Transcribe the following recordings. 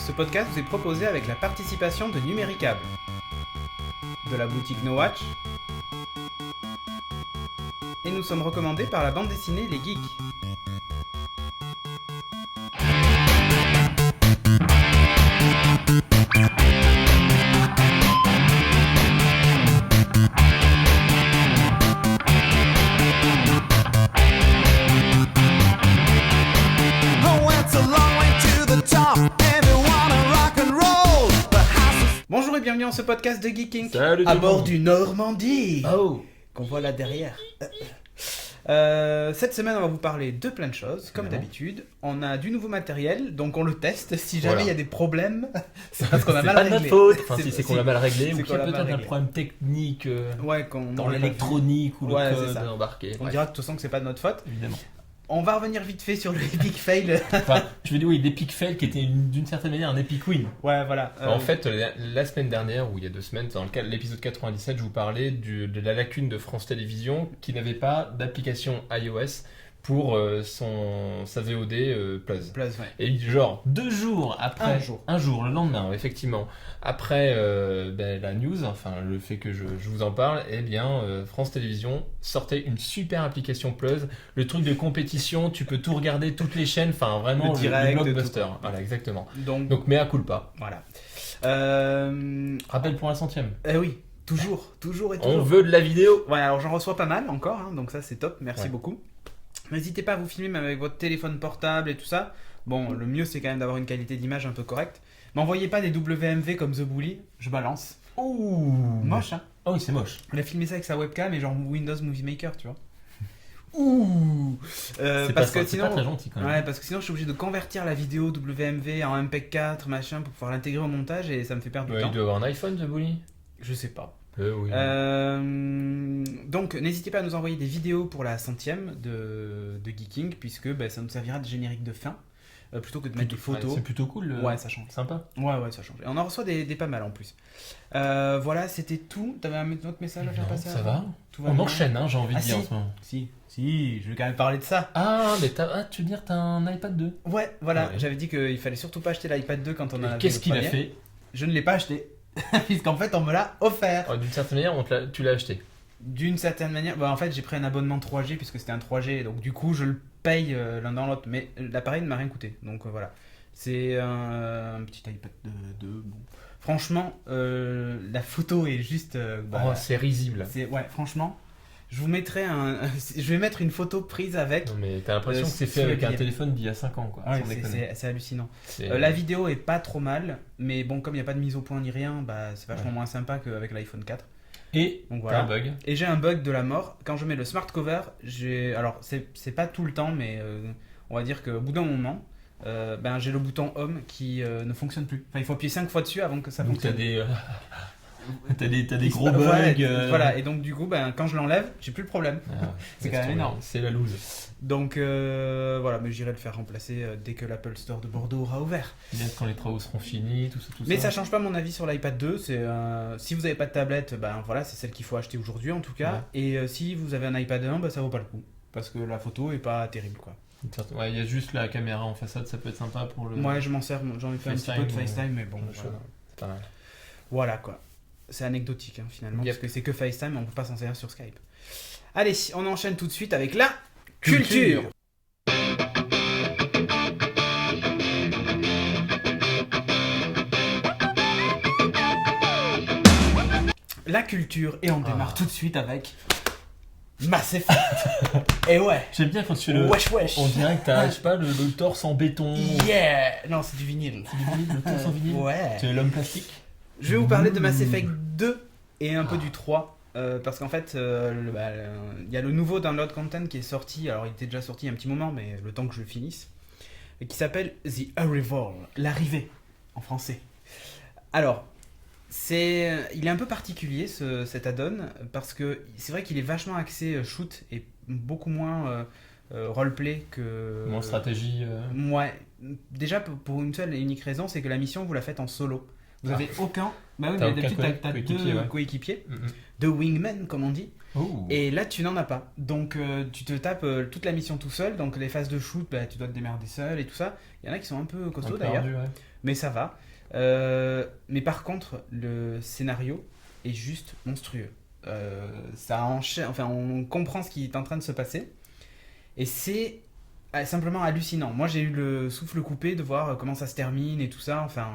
Ce podcast vous est proposé avec la participation de Numéricable, de la boutique No Watch, et nous sommes recommandés par la bande dessinée Les Geeks. Bonjour et bienvenue dans ce podcast de Geeking à bord du Normandie qu'on voit là derrière. Cette semaine on va vous parler de plein de choses comme d'habitude. On a du nouveau matériel donc on le teste. Si jamais il y a des problèmes c'est parce qu'on a mal réglé. C'est pas notre faute. Enfin, si c'est qu'on l'a mal réglé ou qu'il y a peut-être un problème technique dans l'électronique ou le code embarqué. On dira de toute façon que c'est pas de notre faute. Évidemment. On va revenir vite fait sur le epic fail. Enfin, je veux dire, oui, l'epic fail qui était d'une certaine manière un epic win. Ouais, voilà. En fait, la semaine dernière, ou il y a 2 semaines, dans l'épisode 97, je vous parlais de la lacune de France Télévisions qui n'avait pas d'application iOS pour sa VOD Plus. Plus, ouais. Et genre 2 jours après, un jour, le lendemain, effectivement, après la news, enfin le fait que je vous en parle, eh bien France Télévisions sortait une super application Plus, le truc de compétition, tu peux tout regarder, toutes les chaînes, enfin vraiment le direct, le blockbuster. Voilà, exactement. Donc mea culpa. Voilà. Rappel pour la 100e. Oui. Toujours et toujours. On veut de la vidéo. Ouais, alors j'en reçois pas mal encore, hein, donc ça c'est top, merci beaucoup. N'hésitez pas à vous filmer avec votre téléphone portable et tout ça. Bon, le mieux c'est quand même d'avoir une qualité d'image un peu correcte. M'envoyez pas des WMV comme The Bully, je balance. Ouh, moche hein. Oh oui, c'est moche. On a filmé ça avec sa webcam et genre Windows Movie Maker, tu vois. Ouh. Parce que sinon, pas très gentil quand même. Ouais, parce que sinon je suis obligé de convertir la vidéo WMV en MPEG 4 machin pour pouvoir l'intégrer au montage et ça me fait perdre du temps. Il doit avoir un iPhone The Bully. Je sais pas. Oui. Donc n'hésitez pas à nous envoyer des vidéos pour la 100e de Geeking puisque ça nous servira de générique de fin plutôt que de mettre des photos. C'est plutôt cool. Ouais, ça change. Sympa. Ouais, ça change. Et on en reçoit des pas mal en plus. Voilà, c'était tout. T'avais un autre message à faire passer? Ça va. Tout va on bien. enchaîne, hein, j'ai envie de dire en ce moment. Si, je vais quand même parler de ça. Ah, mais tu veux dire t'as un iPad 2? Ouais, voilà. Ouais. J'avais dit qu'il fallait surtout pas acheter l'iPad 2 quand on a. Qu'est-ce qu'il a fait? Je ne l'ai pas acheté. Puisqu'en fait on me l'a offert. D'une certaine manière tu l'as acheté. D'une certaine manière, en fait j'ai pris un abonnement 3G puisque c'était un 3G, donc du coup je le paye l'un dans l'autre, mais l'appareil ne m'a rien coûté, donc voilà. C'est un petit iPad 2, bon. Franchement, la photo est juste... c'est risible. Ouais, franchement, je vous mettrai je vais mettre une photo prise avec... Non mais t'as l'impression que c'est fait avec un téléphone d'il y a 5 ans, quoi. Ouais, c'est hallucinant. La vidéo est pas trop mal, mais bon, comme il n'y a pas de mise au point ni rien, c'est vachement moins sympa qu'avec l'iPhone 4. Et donc, voilà. t'as un bug. Et j'ai un bug de la mort. Quand je mets le smart cover, alors c'est pas tout le temps, mais on va dire qu'au bout d'un moment, j'ai le bouton home qui ne fonctionne plus. Enfin, il faut appuyer 5 fois dessus avant que ça fonctionne. T'as des gros bugs. Voilà, et donc du coup, quand je l'enlève, j'ai plus le problème. C'est quand même énorme. C'est la loose. Donc voilà, mais j'irai le faire remplacer dès que l'Apple Store de Bordeaux aura ouvert. Bien quand les travaux seront finis, tout ça. Mais ça change pas mon avis sur l'iPad 2. Si vous n'avez pas de tablette, voilà, c'est celle qu'il faut acheter aujourd'hui en tout cas. Ouais. Et si vous avez un iPad 1, ça vaut pas le coup. Parce que la photo est pas terrible, quoi. Ouais, il y a juste la caméra en façade, ça peut être sympa pour le... Ouais, je m'en sers, j'en ai fait un petit peu de FaceTime, mais bon, c'est pas mal. Voilà, quoi. C'est anecdotique, hein, finalement, parce que c'est que FaceTime, on peut pas s'en servir sur Skype. Allez, on enchaîne tout de suite avec la culture. La culture, et on démarre tout de suite avec... Mass Effect. Et ouais. J'aime bien quand tu fais le... Wesh. On dirait que t'as, je sais pas, le torse en béton. Yeah. Non, c'est du vinyle. C'est du vinyle, le torse en vinyle. Ouais. C'est l'homme plastique. Je vais vous parler de Mass Effect 2 et un peu du 3. Parce qu'en fait, il y a le nouveau download content qui est sorti. Alors, il était déjà sorti il y a un petit moment, mais le temps que je le finisse. Qui s'appelle The Arrival. L'arrivée, en français. Alors... il est un peu particulier cet add-on parce que c'est vrai qu'il est vachement axé shoot et beaucoup moins roleplay que... Moins stratégie. Ouais. Déjà pour une seule et unique raison, c'est que la mission vous la faites en solo. Vous avez aucun. Bah oui, mais d'habitude, t'as deux coéquipiers, deux wingmen, comme on dit. Oh. Et là, tu n'en as pas. Donc, tu te tapes toute la mission tout seul. Donc, les phases de shoot, bah, tu dois te démerder seul et tout ça. Il y en a qui sont un peu costauds d'ailleurs. Mais ça va. Mais par contre, le scénario est juste monstrueux. Ça enchaîne. Enfin, on comprend ce qui est en train de se passer. Et c'est simplement hallucinant. Moi, j'ai eu le souffle coupé de voir comment ça se termine et tout ça. Enfin,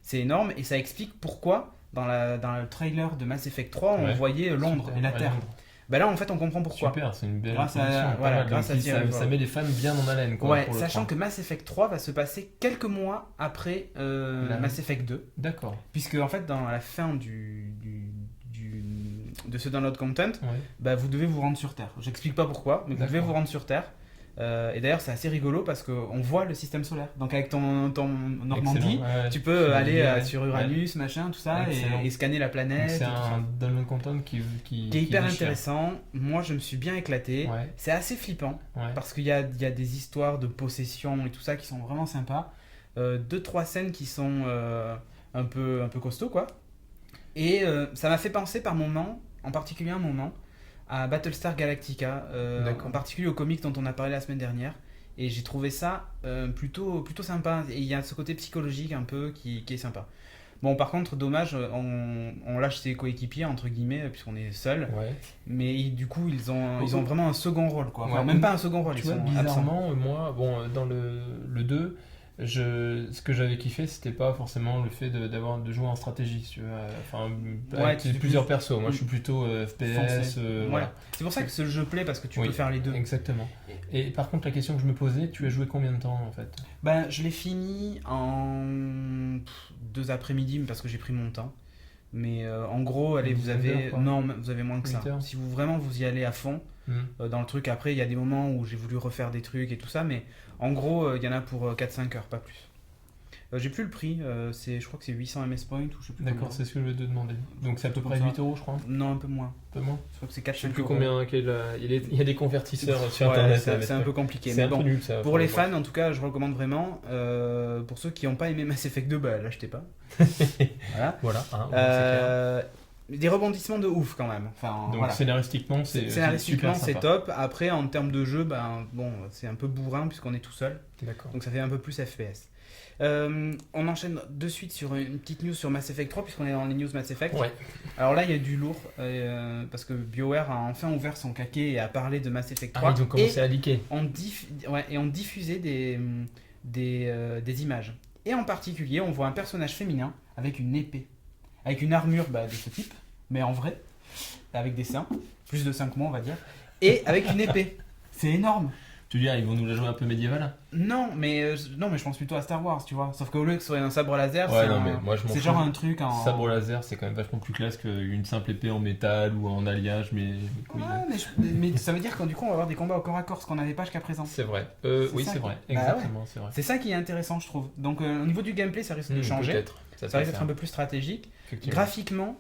c'est énorme. Et ça explique pourquoi. Dans le trailer de Mass Effect 3, on voyait Londres et la Terre. Bah là, en fait, on comprend pourquoi. Super, c'est une belle grâce à met les fans bien en haleine. Quoi, ouais, sachant que Mass Effect 3 va se passer quelques mois après Mass Effect 2. D'accord. Puisque, en fait, dans la fin de ce download content, bah, vous devez vous rendre sur Terre. J'explique pas pourquoi, mais vous devez vous rendre sur Terre. Et d'ailleurs, c'est assez rigolo parce qu'on voit le système solaire. Donc, avec ton Normandie, tu peux aller sur Uranus, machin, tout ça, et scanner la planète. Donc c'est un download content qui est hyper intéressant. Moi, je me suis bien éclaté. C'est assez flippant parce qu'il y a des histoires de possession et tout ça qui sont vraiment sympas. 2-3 scènes qui sont un peu costauds, quoi. Et ça m'a fait penser par moments, en particulier un moment, à Battlestar Galactica, en particulier au comic dont on a parlé la semaine dernière, et j'ai trouvé ça plutôt sympa, et il y a ce côté psychologique un peu qui est sympa. Bon, par contre, dommage, on lâche ses coéquipiers entre guillemets puisqu'on est seul, mais du coup ils ont vraiment un second rôle, quoi. Enfin, même pas un second rôle, tu vois, bizarrement, moi, dans le 2, ce que j'avais kiffé, c'était pas forcément le fait de jouer en stratégie, si tu veux. Enfin, avec plusieurs persos. Moi, je suis plutôt FPS. Voilà. C'est pour ça que ce jeu plaît, parce que tu peux faire les deux. Exactement. Et par contre, la question que je me posais, tu as joué combien de temps en fait ? Ben, je l'ai fini en 2 après-midi, parce que j'ai pris mon temps. Mais en gros, allez, vous avez moins que ça. Si vous y allez à fond dans le truc, après il y a des moments où j'ai voulu refaire des trucs et tout ça, mais en gros il y en a pour 4-5 heures, pas plus. J'ai plus le prix, je crois que c'est 800 MS Points ou je sais plus. D'accord, c'est ce que je vais te demander. Donc c'est à peu près 8 €, je crois. Non, un peu moins. Un peu moins. Je crois que c'est 4-5 €. Je sais plus combien, il y a des convertisseurs sur internet. C'est un peu compliqué. C'est mais un peu nul ça. Pour les fans, en tout cas, je recommande vraiment. Pour ceux qui n'ont pas aimé Mass Effect 2, bah l'achetez pas. Voilà. Des rebondissements de ouf quand même. Enfin, donc scénaristiquement, c'est top. Après, en termes de jeu, c'est un peu bourrin puisqu'on est tout seul. D'accord. Donc ça fait un peu plus FPS. On enchaîne de suite sur une petite news sur Mass Effect 3 puisqu'on est dans les news Mass Effect. Alors là, il y a du lourd parce que BioWare a enfin ouvert son caquet et a parlé de Mass Effect 3. Ils ont commencé à leaker. Et on diffusait des images. Et en particulier, on voit un personnage féminin avec une épée. Avec une armure de ce type, mais en vrai, avec des seins, plus de 5 mois on va dire, et avec une épée. C'est énorme. Tu dis, ils vont nous la jouer un peu médiévale ? Non, mais je pense plutôt à Star Wars, tu vois. Sauf qu'au lieu que ce soit un sabre laser, c'est genre un truc en... Sabre laser, c'est quand même vachement plus classe qu'une simple épée en métal ou en alliage, mais ça veut dire que du coup on va avoir des combats au corps à corps, ce qu'on n'avait pas jusqu'à présent. C'est vrai. C'est vrai. Exactement, c'est vrai. C'est ça qui est intéressant, je trouve. Donc au niveau du gameplay, ça risque de changer. Peut-être. Ça risque d'être un peu plus stratégique. Graphiquement,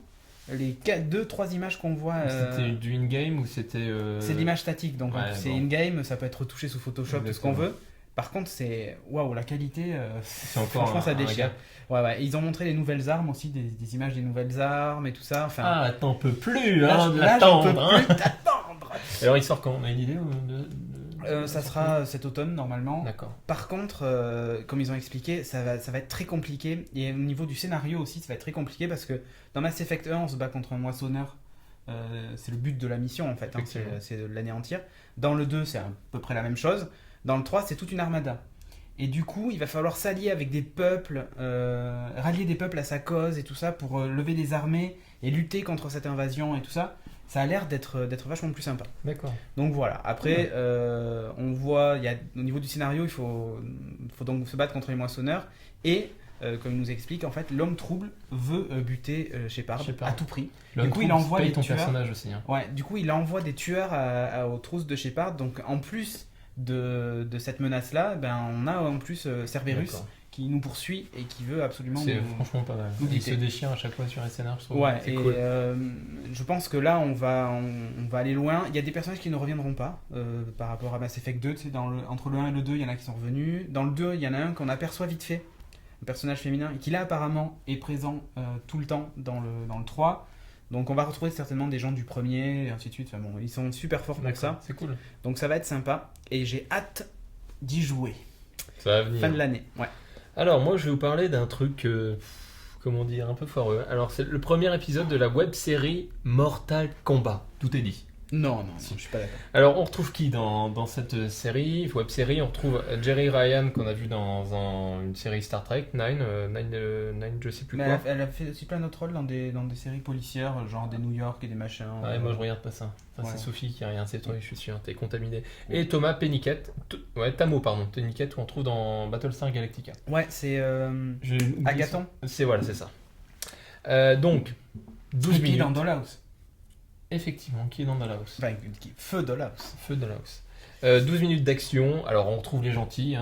les 2-3 images qu'on voit... C'était du in-game ou c'était... C'est de l'image statique, donc c'est in-game, ça peut être retouché sous Photoshop, tout ce qu'on veut. Par contre, c'est... Waouh, la qualité, franchement, ça déchire. Ouais. Ils ont montré les nouvelles armes aussi, des images des nouvelles armes et tout ça. Enfin, t'en peux plus là, j'en peux plus t'attendre. Alors, il sort quand ? On a une idée ça sera cet automne normalement. D'accord. Par contre, comme ils ont expliqué, ça va être très compliqué. Et au niveau du scénario aussi, ça va être très compliqué parce que dans Mass Effect 1, on se bat contre un moissonneur. C'est le but de la mission en fait, c'est de l'anéantir. Dans le 2, c'est à peu près la même chose. Dans le 3, c'est toute une armada. Et du coup, il va falloir s'allier avec des peuples, rallier des peuples à sa cause et tout ça pour lever des armées et lutter contre cette invasion et tout ça. Ça a l'air d'être vachement plus sympa. D'accord. Donc voilà. Après, on voit, au niveau du scénario, il faut donc se battre contre les moissonneurs. Et, comme il nous explique, en fait, l'homme trouble veut buter Shepard à tout prix. Du coup, il envoie des tueurs. Personnage aussi, hein. Ouais, du coup, il envoie des tueurs aux trousses de Shepard. Donc, en plus de cette menace-là, on a en plus Cerberus. D'accord. Qui nous poursuit et qui veut absolument franchement pas mal. Il se déchire à chaque fois sur SNR, je trouve. Ouais, c'est cool. Je pense que là on va aller loin. Il y a des personnages qui ne reviendront pas par rapport à Mass Effect 2, tu sais, entre le 1 et le 2, il y en a qui sont revenus. Dans le 2, il y en a un qu'on aperçoit vite fait un personnage féminin, et qui là apparemment est présent tout le temps dans le 3. Donc on va retrouver certainement des gens du premier, et ainsi de suite. Enfin bon, ils sont super forts pour ça. C'est cool. Donc ça va être sympa, et j'ai hâte d'y jouer. Ça va venir. Fin de l'année, ouais. Alors moi je vais vous parler d'un truc, comment dire, un peu foireux. Alors c'est le premier épisode de la web-série Mortal Kombat. Tout est dit. Non, je suis pas d'accord. Alors on retrouve qui dans cette série, web-série? On retrouve Jeri Ryan qu'on a vu dans une série Star Trek, Nine, je sais plus quoi. Elle a fait aussi plein d'autres rôles dans des séries policières, genre des New York et des machins. Ouais, moi je regarde pas ça. Enfin, c'est Sophie qui regarde, c'est toi, je suis sûr, t'es contaminé. Et Thomas Penniquet, Tamo Penniquet, qu'on trouve dans Battlestar Galactica. Ouais, c'est Agathon. C'est ça. Donc, 12 minutes. Dans Dollhouse. Effectivement, qui est dans Dollhouse. Enfin, Feu Dollhouse. 12 minutes d'action. Alors on retrouve les gentils.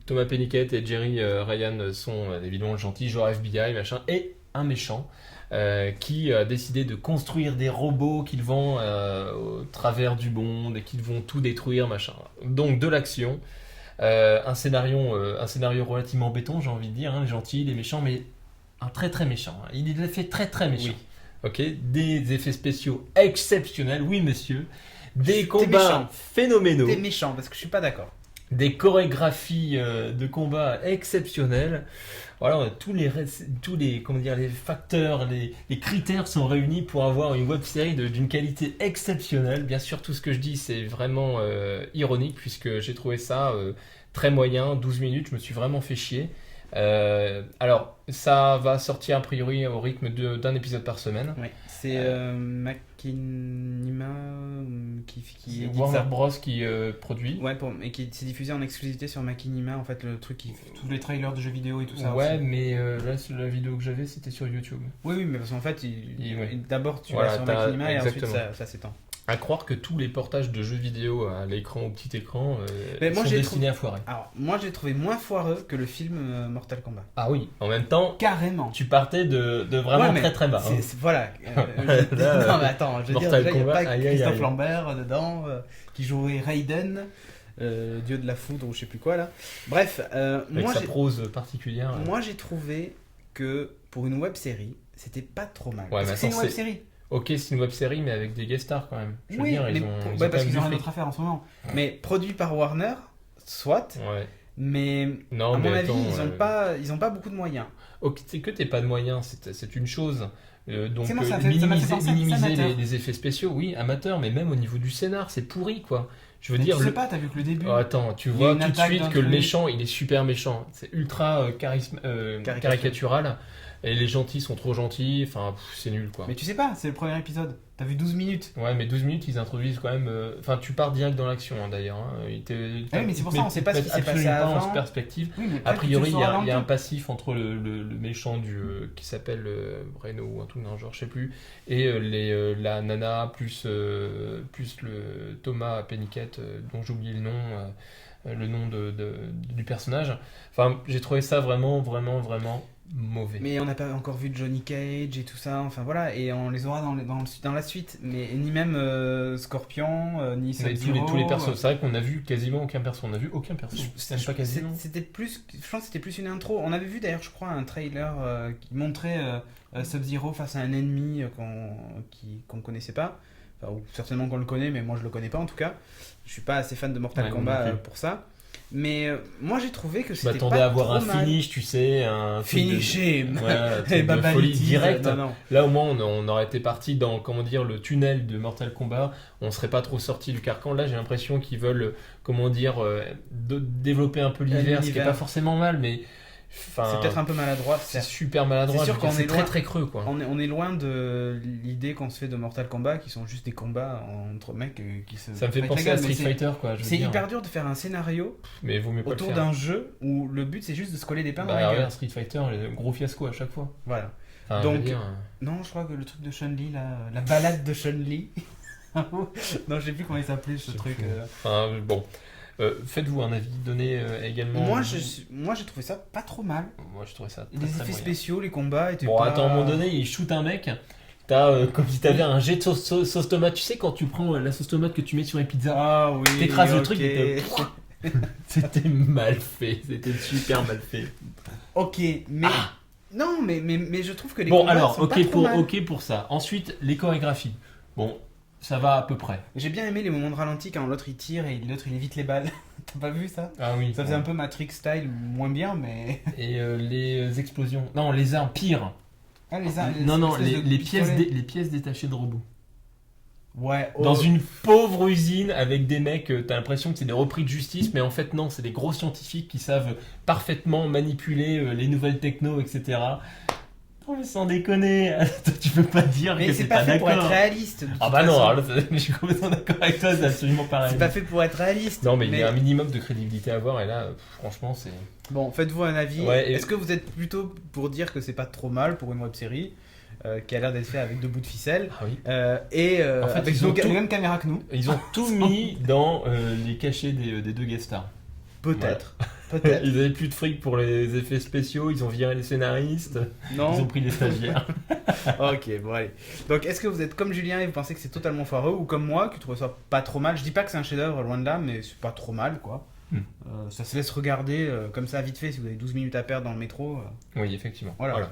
Thomas Penniquet et Jeri Ryan sont évidemment gentils, genre FBI, machin, et un méchant qui a décidé de construire des robots qu'ils vont au travers du monde et qu'ils vont tout détruire, machin. Donc de l'action, un scénario relativement béton, j'ai envie de dire, les gentils, les méchants, mais un très très méchant. Il l'a fait très très méchant. Oui. Ok, des effets spéciaux exceptionnels, oui monsieur, des combats phénoménaux. T'es méchant parce que je suis pas d'accord. Des chorégraphies de combat exceptionnelles. Voilà, on a tous les comment dire, les facteurs, les critères sont réunis pour avoir une web-série d'une qualité exceptionnelle. Bien sûr, tout ce que je dis, c'est vraiment ironique puisque j'ai trouvé ça très moyen. 12 minutes, je me suis vraiment fait chier. Alors, ça va sortir a priori au rythme d'un épisode par semaine. Oui, c'est Machinima qui Warner ça. Bros qui produit. Ouais, et qui s'est diffusé en exclusivité sur Machinima, en fait, le truc qui tous les trailers de jeux vidéo et tout ça. Ouais, aussi. Mais là, la vidéo que j'avais, c'était sur YouTube. Oui, mais parce qu'en fait, d'abord tu vas sur Machinima et ensuite ça s'étend. À croire que tous les portages de jeux vidéo à l'écran, au petit écran, sont destinés à foirer. Alors, moi, j'ai trouvé moins foireux que le film Mortal Kombat. Ah oui, en même temps, carrément. Tu partais de vraiment très très bas. Voilà. Non, mais attends, je veux dire, il n'y a pas Christophe Lambert dedans, qui jouait Raiden, dieu de la foudre ou je sais plus quoi là. Bref, avec sa prose particulière. Moi, j'ai trouvé que pour une web série, c'était pas trop mal. Ouais, parce que c'est une web série. Ok, c'est une web-série, mais avec des guest stars quand même. Je veux dire, parce qu'ils ont rien d'autre à faire en ce moment. Mais produit par Warner, soit. Ouais. Mais non, à mon avis, ils ont pas beaucoup de moyens. Ok, c'est que t'aies pas de moyens, c'est une chose. Donc minimiser les effets spéciaux, oui, amateur, mais même au niveau du scénar, c'est pourri quoi. Je veux dire. Tu sais pas, t'as vu que le début. Oh, attends, tu vois tout de suite que le méchant, il est super méchant. C'est ultra caricatural. Et les gentils sont trop gentils, enfin c'est nul quoi. Mais tu sais pas, c'est le premier épisode, t'as vu 12 minutes. Ouais, mais 12 minutes ils introduisent quand même. Enfin, tu pars direct dans l'action d'ailleurs. Oui, mais c'est pour ça, on sait pas ce qui s'est passé avant. En perspective. Oui, a priori, il y a un passif entre le méchant qui s'appelle Reno ou un truc dans le genre, je sais plus, et la nana plus le Thomas Penniquet, dont j'ai oublié le nom du personnage. Enfin, j'ai trouvé ça vraiment mauvais. Mais on n'a pas encore vu Johnny Cage et tout ça, enfin voilà, et on les aura dans la suite, mais ni même Scorpion, ni Sub-Zero. Tous les persos, c'est vrai qu'on a vu quasiment aucun perso, on a vu aucun perso. C'était plus, je pense que c'était plus une intro. On avait vu d'ailleurs, je crois, un trailer qui montrait Sub-Zero face à un ennemi qu'on connaissait pas, enfin, ou certainement qu'on le connaît, mais moi je le connais pas en tout cas. Je suis pas assez fan de Mortal Kombat pour ça. Mais moi j'ai trouvé que c'était pas trop mal. Je m'attendais à avoir un finish, tu sais, un finish de folie directe. Non. Là au moins on aurait été parti dans le tunnel de Mortal Kombat, on serait pas trop sorti du carcan. Là j'ai l'impression qu'ils veulent développer un peu l'univers, ce qui est pas forcément mal, mais c'est peut-être un peu maladroit. C'est super maladroit. C'est sûr qu'on est très très creux quoi. On est loin de l'idée qu'on se fait de Mortal Kombat, qui sont juste des combats entre mecs qui se. Ça me fait penser à Street Fighter quoi. C'est hyper dur de faire un scénario autour d'un jeu où le but c'est juste de se coller des pains dans la gueule. Street Fighter, gros fiasco à chaque fois. Voilà. Donc non, je crois que le truc de Chun-Li, la balade de Chun-Li. Non, je sais plus comment il s'appelait ce truc. Enfin bon. Faites-vous un avis, donnez également. Moi j'ai trouvé ça pas trop mal. Moi je trouvais ça très, les effets spéciaux, les combats étaient pas... attends, à un moment donné, il shoot un mec. T'as comme si t'avais un jet de sauce tomate. Tu sais quand tu prends la sauce tomate que tu mets sur les pizzas, ah oui, t'écrases le truc et C'était mal fait, c'était super mal fait. Ok, mais... Non, mais je trouve que les combats sont pas trop mal. Ok pour ça. Ensuite, les chorégraphies. Bon, ça va à peu près. J'ai bien aimé les moments de ralenti quand l'autre il tire et l'autre il évite les balles. T'as pas vu ça? Ah oui. Ça faisait un peu Matrix style, moins bien, mais... Et les explosions. Non, les armes, pire. Ah, les armes. Non, les pièces détachées de robots. Ouais. Dans une pauvre usine avec des mecs, t'as l'impression que c'est des repris de justice, mais en fait non, c'est des gros scientifiques qui savent parfaitement manipuler les nouvelles techno, etc. Non mais sans déconner, tu peux pas dire mais que c'est pas fait d'accord. pour être réaliste. Ah bah non, alors, je suis complètement d'accord avec toi, c'est absolument pareil. C'est pas fait pour être réaliste. Non mais il y a un minimum de crédibilité à avoir et là, franchement c'est... Bon, faites-vous un avis. Ouais, Est-ce que vous êtes plutôt pour dire que c'est pas trop mal pour une web-série qui a l'air d'être fait avec 2 bouts de ficelle en fait, avec les mêmes caméras que nous. Ils ont tout mis dans les cachets des 2 guest stars. Peut-être. Voilà. Peut-être. Ils avaient plus de fric pour les effets spéciaux, ils ont viré les scénaristes, non. Ils ont pris les stagiaires. Ok, bon allez. Donc est-ce que vous êtes comme Julien et vous pensez que c'est totalement foireux, ou comme moi qui trouve ça pas trop mal? Je dis pas que c'est un chef-d'œuvre, loin de là, mais c'est pas trop mal quoi. Ça se laisse regarder comme ça vite fait si vous avez 12 minutes à perdre dans le métro. Oui, effectivement. Voilà.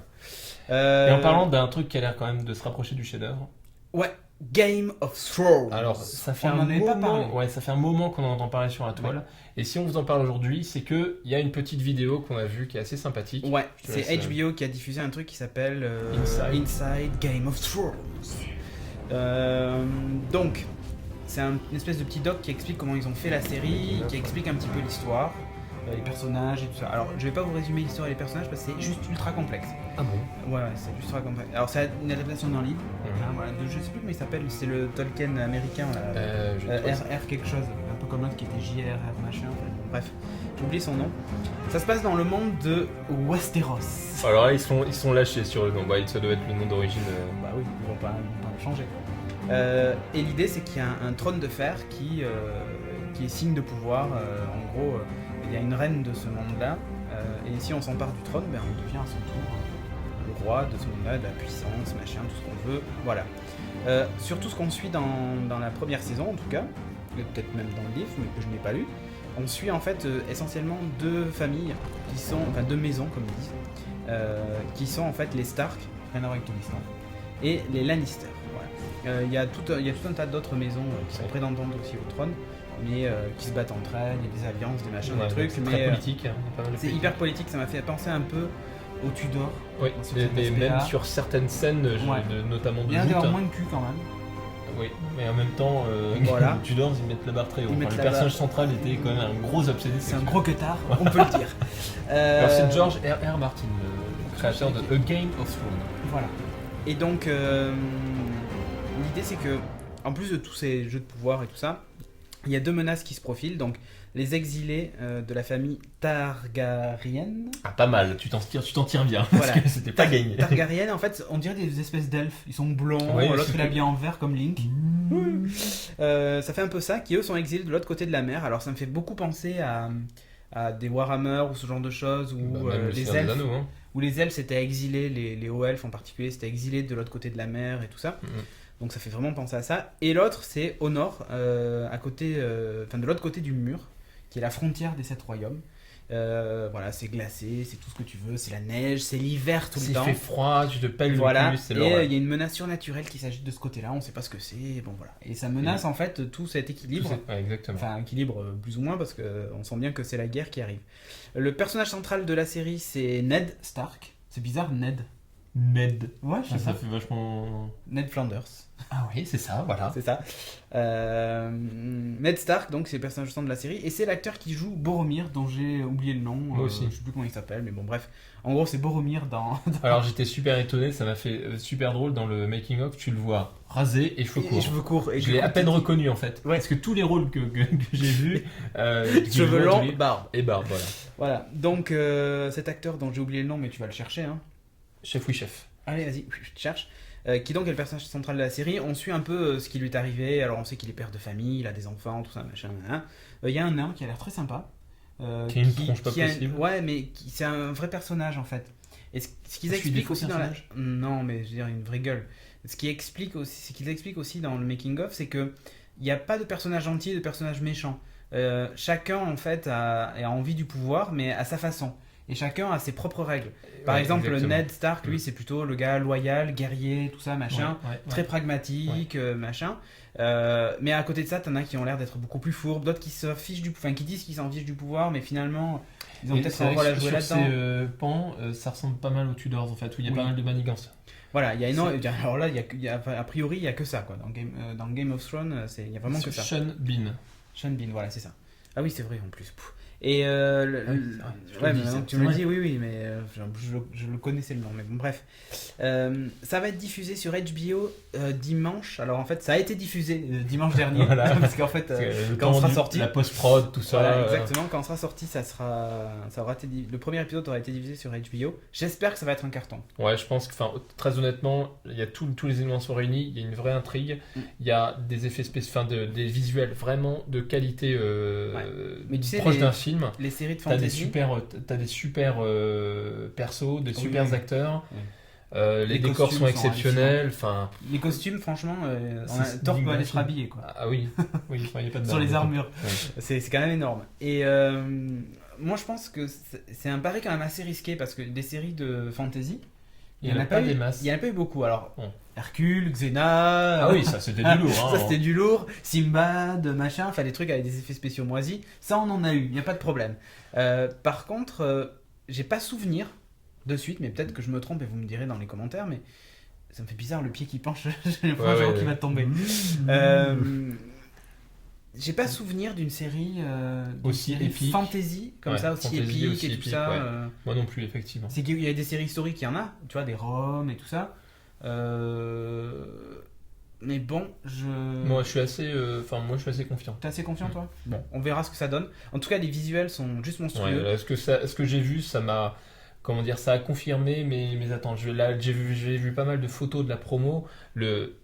Et en parlant d'un truc qui a l'air quand même de se rapprocher du chef-d'œuvre. Ouais, Game of Thrones. Alors, ça fait ça fait un moment qu'on en entend parler sur la toile. Ouais. Et si on vous en parle aujourd'hui, c'est qu'il y a une petite vidéo qu'on a vue qui est assez sympathique. Ouais, c'est HBO qui a diffusé un truc qui s'appelle Inside Game of Thrones. Donc, c'est une espèce de petit doc qui explique comment ils ont fait la série, qui explique un petit peu l'histoire, les personnages et tout ça. Alors, je vais pas vous résumer l'histoire et les personnages parce que c'est juste ultra complexe. Ah bon? Ouais, c'est ultra complexe. Alors, c'est une adaptation d'un livre. Voilà, je sais plus comment il s'appelle, c'est le Tolkien américain, R quelque chose, un peu comme l'autre qui était JRR machin. Bref, j'ai oublié son nom. Ça se passe dans le monde de Westeros. Alors là, ils sont lâchés sur le nom. Bah, ça doit être le nom d'origine. Bah oui, ils vont pas le changer. Et l'idée, c'est qu'il y a un trône de fer qui est signe de pouvoir. En gros, il y a une reine de ce monde-là. Et si on s'empare du trône, on devient à son tour le roi de ce monde-là, de la puissance, machin, tout ce qu'on veut. Voilà. Surtout ce qu'on suit dans la première saison, en tout cas, et peut-être même dans le livre, mais que je n'ai pas lu. On suit en fait essentiellement 2 familles qui sont, enfin 2 maisons comme ils disent, qui sont en fait les Stark, rien à voir avec Tony Stark, et les Lannister. Voilà. Il y a tout un tas d'autres maisons qui sont prétendantes aussi au trône, mais qui se battent entre elles, il y a des alliances, des machins, des trucs. C'est très politique. C'est hyper politique, ça m'a fait penser un peu au Tudor. Oui, mais même sur certaines scènes, notamment de il y a moins de cul quand même. Oui, mais en même temps, voilà. Tudors, ils mettent la barre très haut. Le personnage central était quand même un gros obsédé. C'est un gros queutard, on peut le dire. Alors c'est George R.R. Martin, le créateur de A Game of Thrones. Voilà. Et donc, l'idée c'est que, en plus de tous ces jeux de pouvoir et tout ça, il y a 2 menaces qui se profilent. Donc, les exilés de la famille Targaryen. Ah, pas mal, tu t'en tires bien, voilà. Parce que c'était pas gagné. Targaryen, en fait, on dirait des espèces d'elfes. Ils sont blonds, l'autre il est habillé en vert comme Link. Ça fait un peu ça, qui eux sont exilés de l'autre côté de la mer. Alors, ça me fait beaucoup penser à des Warhammer ou ce genre de choses, où les elfes. Où les elfes s'étaient exilés, les hauts elfes en particulier, s'étaient exilés de l'autre côté de la mer et tout ça. Donc ça fait vraiment penser à ça. Et l'autre, c'est au nord, à côté, de l'autre côté du mur, qui est la frontière des 7 royaumes. Voilà, c'est glacé, c'est tout ce que tu veux, c'est la neige, c'est l'hiver tout le temps. Il fait froid, tu te pèles voilà. le cul, c'est l'horreur. Et il y a une menace surnaturelle qui s'agit de ce côté-là, on sait pas ce que c'est, bon voilà. Et ça menace en fait tout cet équilibre. Exactement. Enfin, équilibre plus ou moins, parce qu'on sent bien que c'est la guerre qui arrive. Le personnage central de la série, c'est Ned Stark. C'est bizarre, Ned. Ouais, ça fait vachement... Ned Flanders. Ah oui, c'est ça, voilà. C'est ça. Ned Stark, donc c'est le personnage central de la série, et c'est l'acteur qui joue Boromir, dont j'ai oublié le nom. Moi aussi. Je sais plus comment il s'appelle, mais bon, bref. En gros, c'est Boromir dans... Alors j'étais super étonné, ça m'a fait super drôle dans le making of, tu le vois rasé et cheveux courts. Et je l'ai à peine reconnu en fait. Ouais. Parce que tous les rôles que j'ai vus, cheveux longs, barbe. Et barbe, voilà. Voilà. Donc cet acteur dont j'ai oublié le nom, mais tu vas le chercher, hein. Chef. Allez, vas-y, je te cherche. Qui donc est le personnage central de la série. On suit un peu ce qui lui est arrivé. Alors on sait qu'il est père de famille, il a des enfants, tout ça, machin. Il y a un nain qui a l'air très sympa. Qui a une tronche pas possible. Ouais, mais c'est un vrai personnage en fait. Et ce qu'ils expliquent aussi dans la... Non, mais je veux dire, une vraie gueule. Ce qu'ils expliquent aussi dans le making of, c'est que il n'y a pas de personnage gentil et de personnage méchant. Chacun en fait a envie du pouvoir, mais à sa façon. Et chacun a ses propres règles. Par exemple, exactement. Ned Stark, lui, c'est plutôt le gars loyal, guerrier, tout ça, machin, très pragmatique, machin. Mais à côté de ça, t'en as qui ont l'air d'être beaucoup plus fourbes, d'autres qui se fichent qui disent qu'ils s'en fichent du pouvoir, mais finalement, ils ont peut-être un rôle à jouer là-dedans. Ces pans, ça ressemble pas mal aux Tudors en fait, où il y a pas mal de manigances. Voilà, il y a énormément. Alors là, a priori, il y a que ça quoi. Dans Game of Thrones, il y a vraiment que ça. Sean Bean, voilà, c'est ça. Ah oui, c'est vrai en plus. Et mais tu me le dis, oui, mais je le connaissais le nom, mais bon, bref. Ça va être diffusé sur HBO dimanche. Alors en fait, ça a été diffusé dimanche dernier, parce qu'en fait, quand on sera sorti, la post-prod, tout ça. Voilà, exactement. Quand on sera sorti, le premier épisode aura été diffusé sur HBO. J'espère que ça va être un carton. Ouais, je pense que, très honnêtement, il y a tous les éléments sont réunis. Il y a une vraie intrigue. Il y a des effets spéciaux, des visuels vraiment de qualité mais tu sais, proche d'un film. Les séries de fantasy, t'as des super persos, des super acteurs. Les décors sont exceptionnels. Les costumes, franchement, Thor peut aller se rhabiller quoi. Ah oui, il n'y a pas de sur les armures. C'est quand même énorme. Et moi, je pense que c'est un pari quand même assez risqué parce que des séries de fantasy, il n'y en a pas des masses. Il n'y en a pas eu beaucoup. Alors, Hercule, Xena. Ah oui, ça c'était du lourd. Ça c'était du lourd. Simbad, machin, des trucs avec des effets spéciaux moisis. Ça, on en a eu, il n'y a pas de problème. Par contre, j'ai pas souvenir de suite, mais peut-être que je me trompe et vous me direz dans les commentaires, mais ça me fait bizarre le pied qui penche, j'ai l'impression qu'il va tomber. J'ai pas souvenir d'une série aussi épique, fantasy comme ça, aussi épique et tout ça. Moi non plus, effectivement. C'est qu'il y a des séries historiques, il y en a, tu vois, des Roms et tout ça. Mais bon, moi je suis assez confiant. T'es assez confiant toi ? Bon, on verra ce que ça donne. En tout cas, les visuels sont juste monstrueux. Ce que j'ai vu, ça m'a, ça a confirmé mes attentes. J'ai vu pas mal de photos de la promo. Le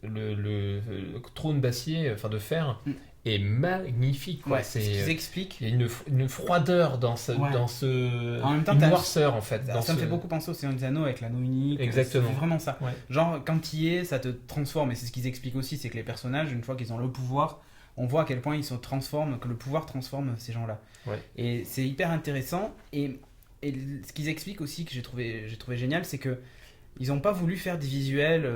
trône d'acier, de fer, est magnifique. Ouais, c'est ce qu'ils expliquent. Il y a une froideur dans ce en même temps, une noirceur en fait. Ça me fait beaucoup penser au Seigneur des Anneaux avec l'anneau unique. Exactement. C'est vraiment ça. Ouais. Genre quand il y est, ça te transforme. Et c'est ce qu'ils expliquent aussi, c'est que les personnages, une fois qu'ils ont le pouvoir, on voit à quel point ils se transforment, que le pouvoir transforme ces gens-là. Ouais. Et c'est hyper intéressant. Et ce qu'ils expliquent aussi, que j'ai trouvé génial, c'est que ils n'ont pas voulu faire des visuels,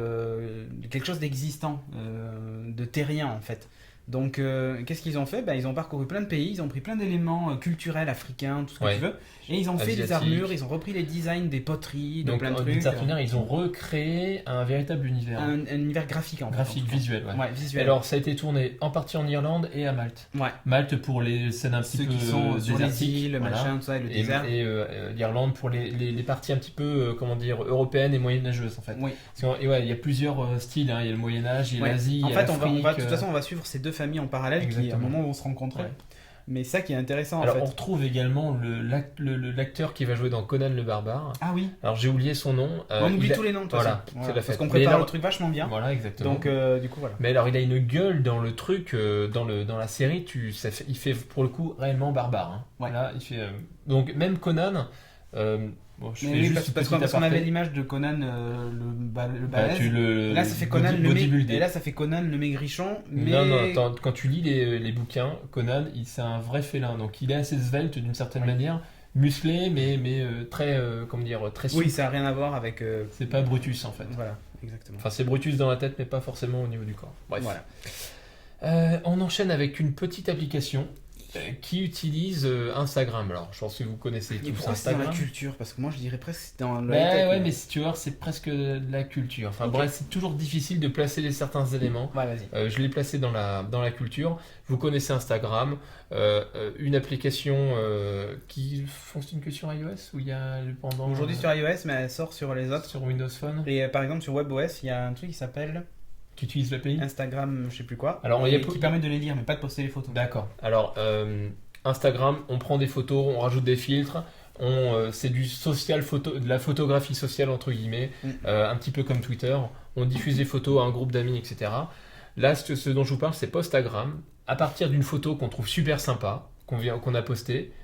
quelque chose d'existant, de terrien en fait. Donc, qu'est-ce qu'ils ont fait ? Ils ont parcouru plein de pays, ils ont pris plein d'éléments culturels africains, tout ce que tu veux, et ils ont fait des armures, ils ont repris les designs des poteries, de plein de trucs. Ils ont recréé un véritable univers. Un univers graphique en fait. Graphique, visuel, visuel. Alors, ça a été tourné en partie en Irlande et à Malte. Ouais. Malte pour les scènes un petit peu qui sont sur les îles, machin, tout ça, et le désert. Et l'Irlande pour les parties un petit peu, européennes et moyenâgeuses en fait. Oui. Il y a plusieurs styles, il y a le Moyen-Âge, il y a l'Asie, en il y a fait, l'Afrique. de toute façon, on va suivre ces deux familles en parallèle. Exactement. Qui à un moment vont se rencontrer. Mais ça qui est intéressant. Alors en fait. on retrouve également l'acteur qui va jouer dans Conan le Barbare. Ah oui. Alors j'ai oublié son nom. On oublie tous les noms de toute façon. C'est la fête. Parce qu'on prépare le truc vachement bien. Voilà, exactement. Donc du coup voilà. Mais alors il a une gueule dans le truc, dans la série, il fait pour le coup réellement barbare. Là il fait. Donc même Conan. Parce qu'on avait l'image de Conan le balèze. Là ça fait Conan et là ça fait Conan le maigrichon. Mais... Non, quand tu lis les bouquins, Conan c'est un vrai félin, donc il est assez svelte d'une certaine manière, musclé mais très très souple. Oui, ça n'a rien à voir avec. C'est pas Brutus en fait. Voilà, exactement. Enfin c'est Brutus dans la tête mais pas forcément au niveau du corps. Bref. Voilà. On enchaîne avec une petite application qui utilise Instagram. Alors, je pense que vous connaissez tous Instagram. C'est dans la culture, parce que moi je dirais presque dans le mais si tu vois, c'est presque de la culture. Enfin bref, c'est toujours difficile de placer certains éléments. Ouais, vas-y. Je l'ai placé dans la culture. Vous connaissez Instagram, une application qui fonctionne que sur iOS ou il y a le pendant. Aujourd'hui sur iOS, mais elle sort sur les autres. Sur Windows Phone. Et par exemple sur WebOS, il y a un truc qui s'appelle. Qui utilise l'API Instagram, je sais plus quoi. Alors, qui permet de les lire, mais pas de poster les photos. D'accord. Alors, Instagram, on prend des photos, on rajoute des filtres. C'est du social photo, de la photographie sociale entre guillemets, un petit peu comme Twitter. On diffuse des photos à un groupe d'amis, etc. Là, ce dont je vous parle, c'est Postagram. À partir d'une photo qu'on trouve super sympa, qu'on a postée,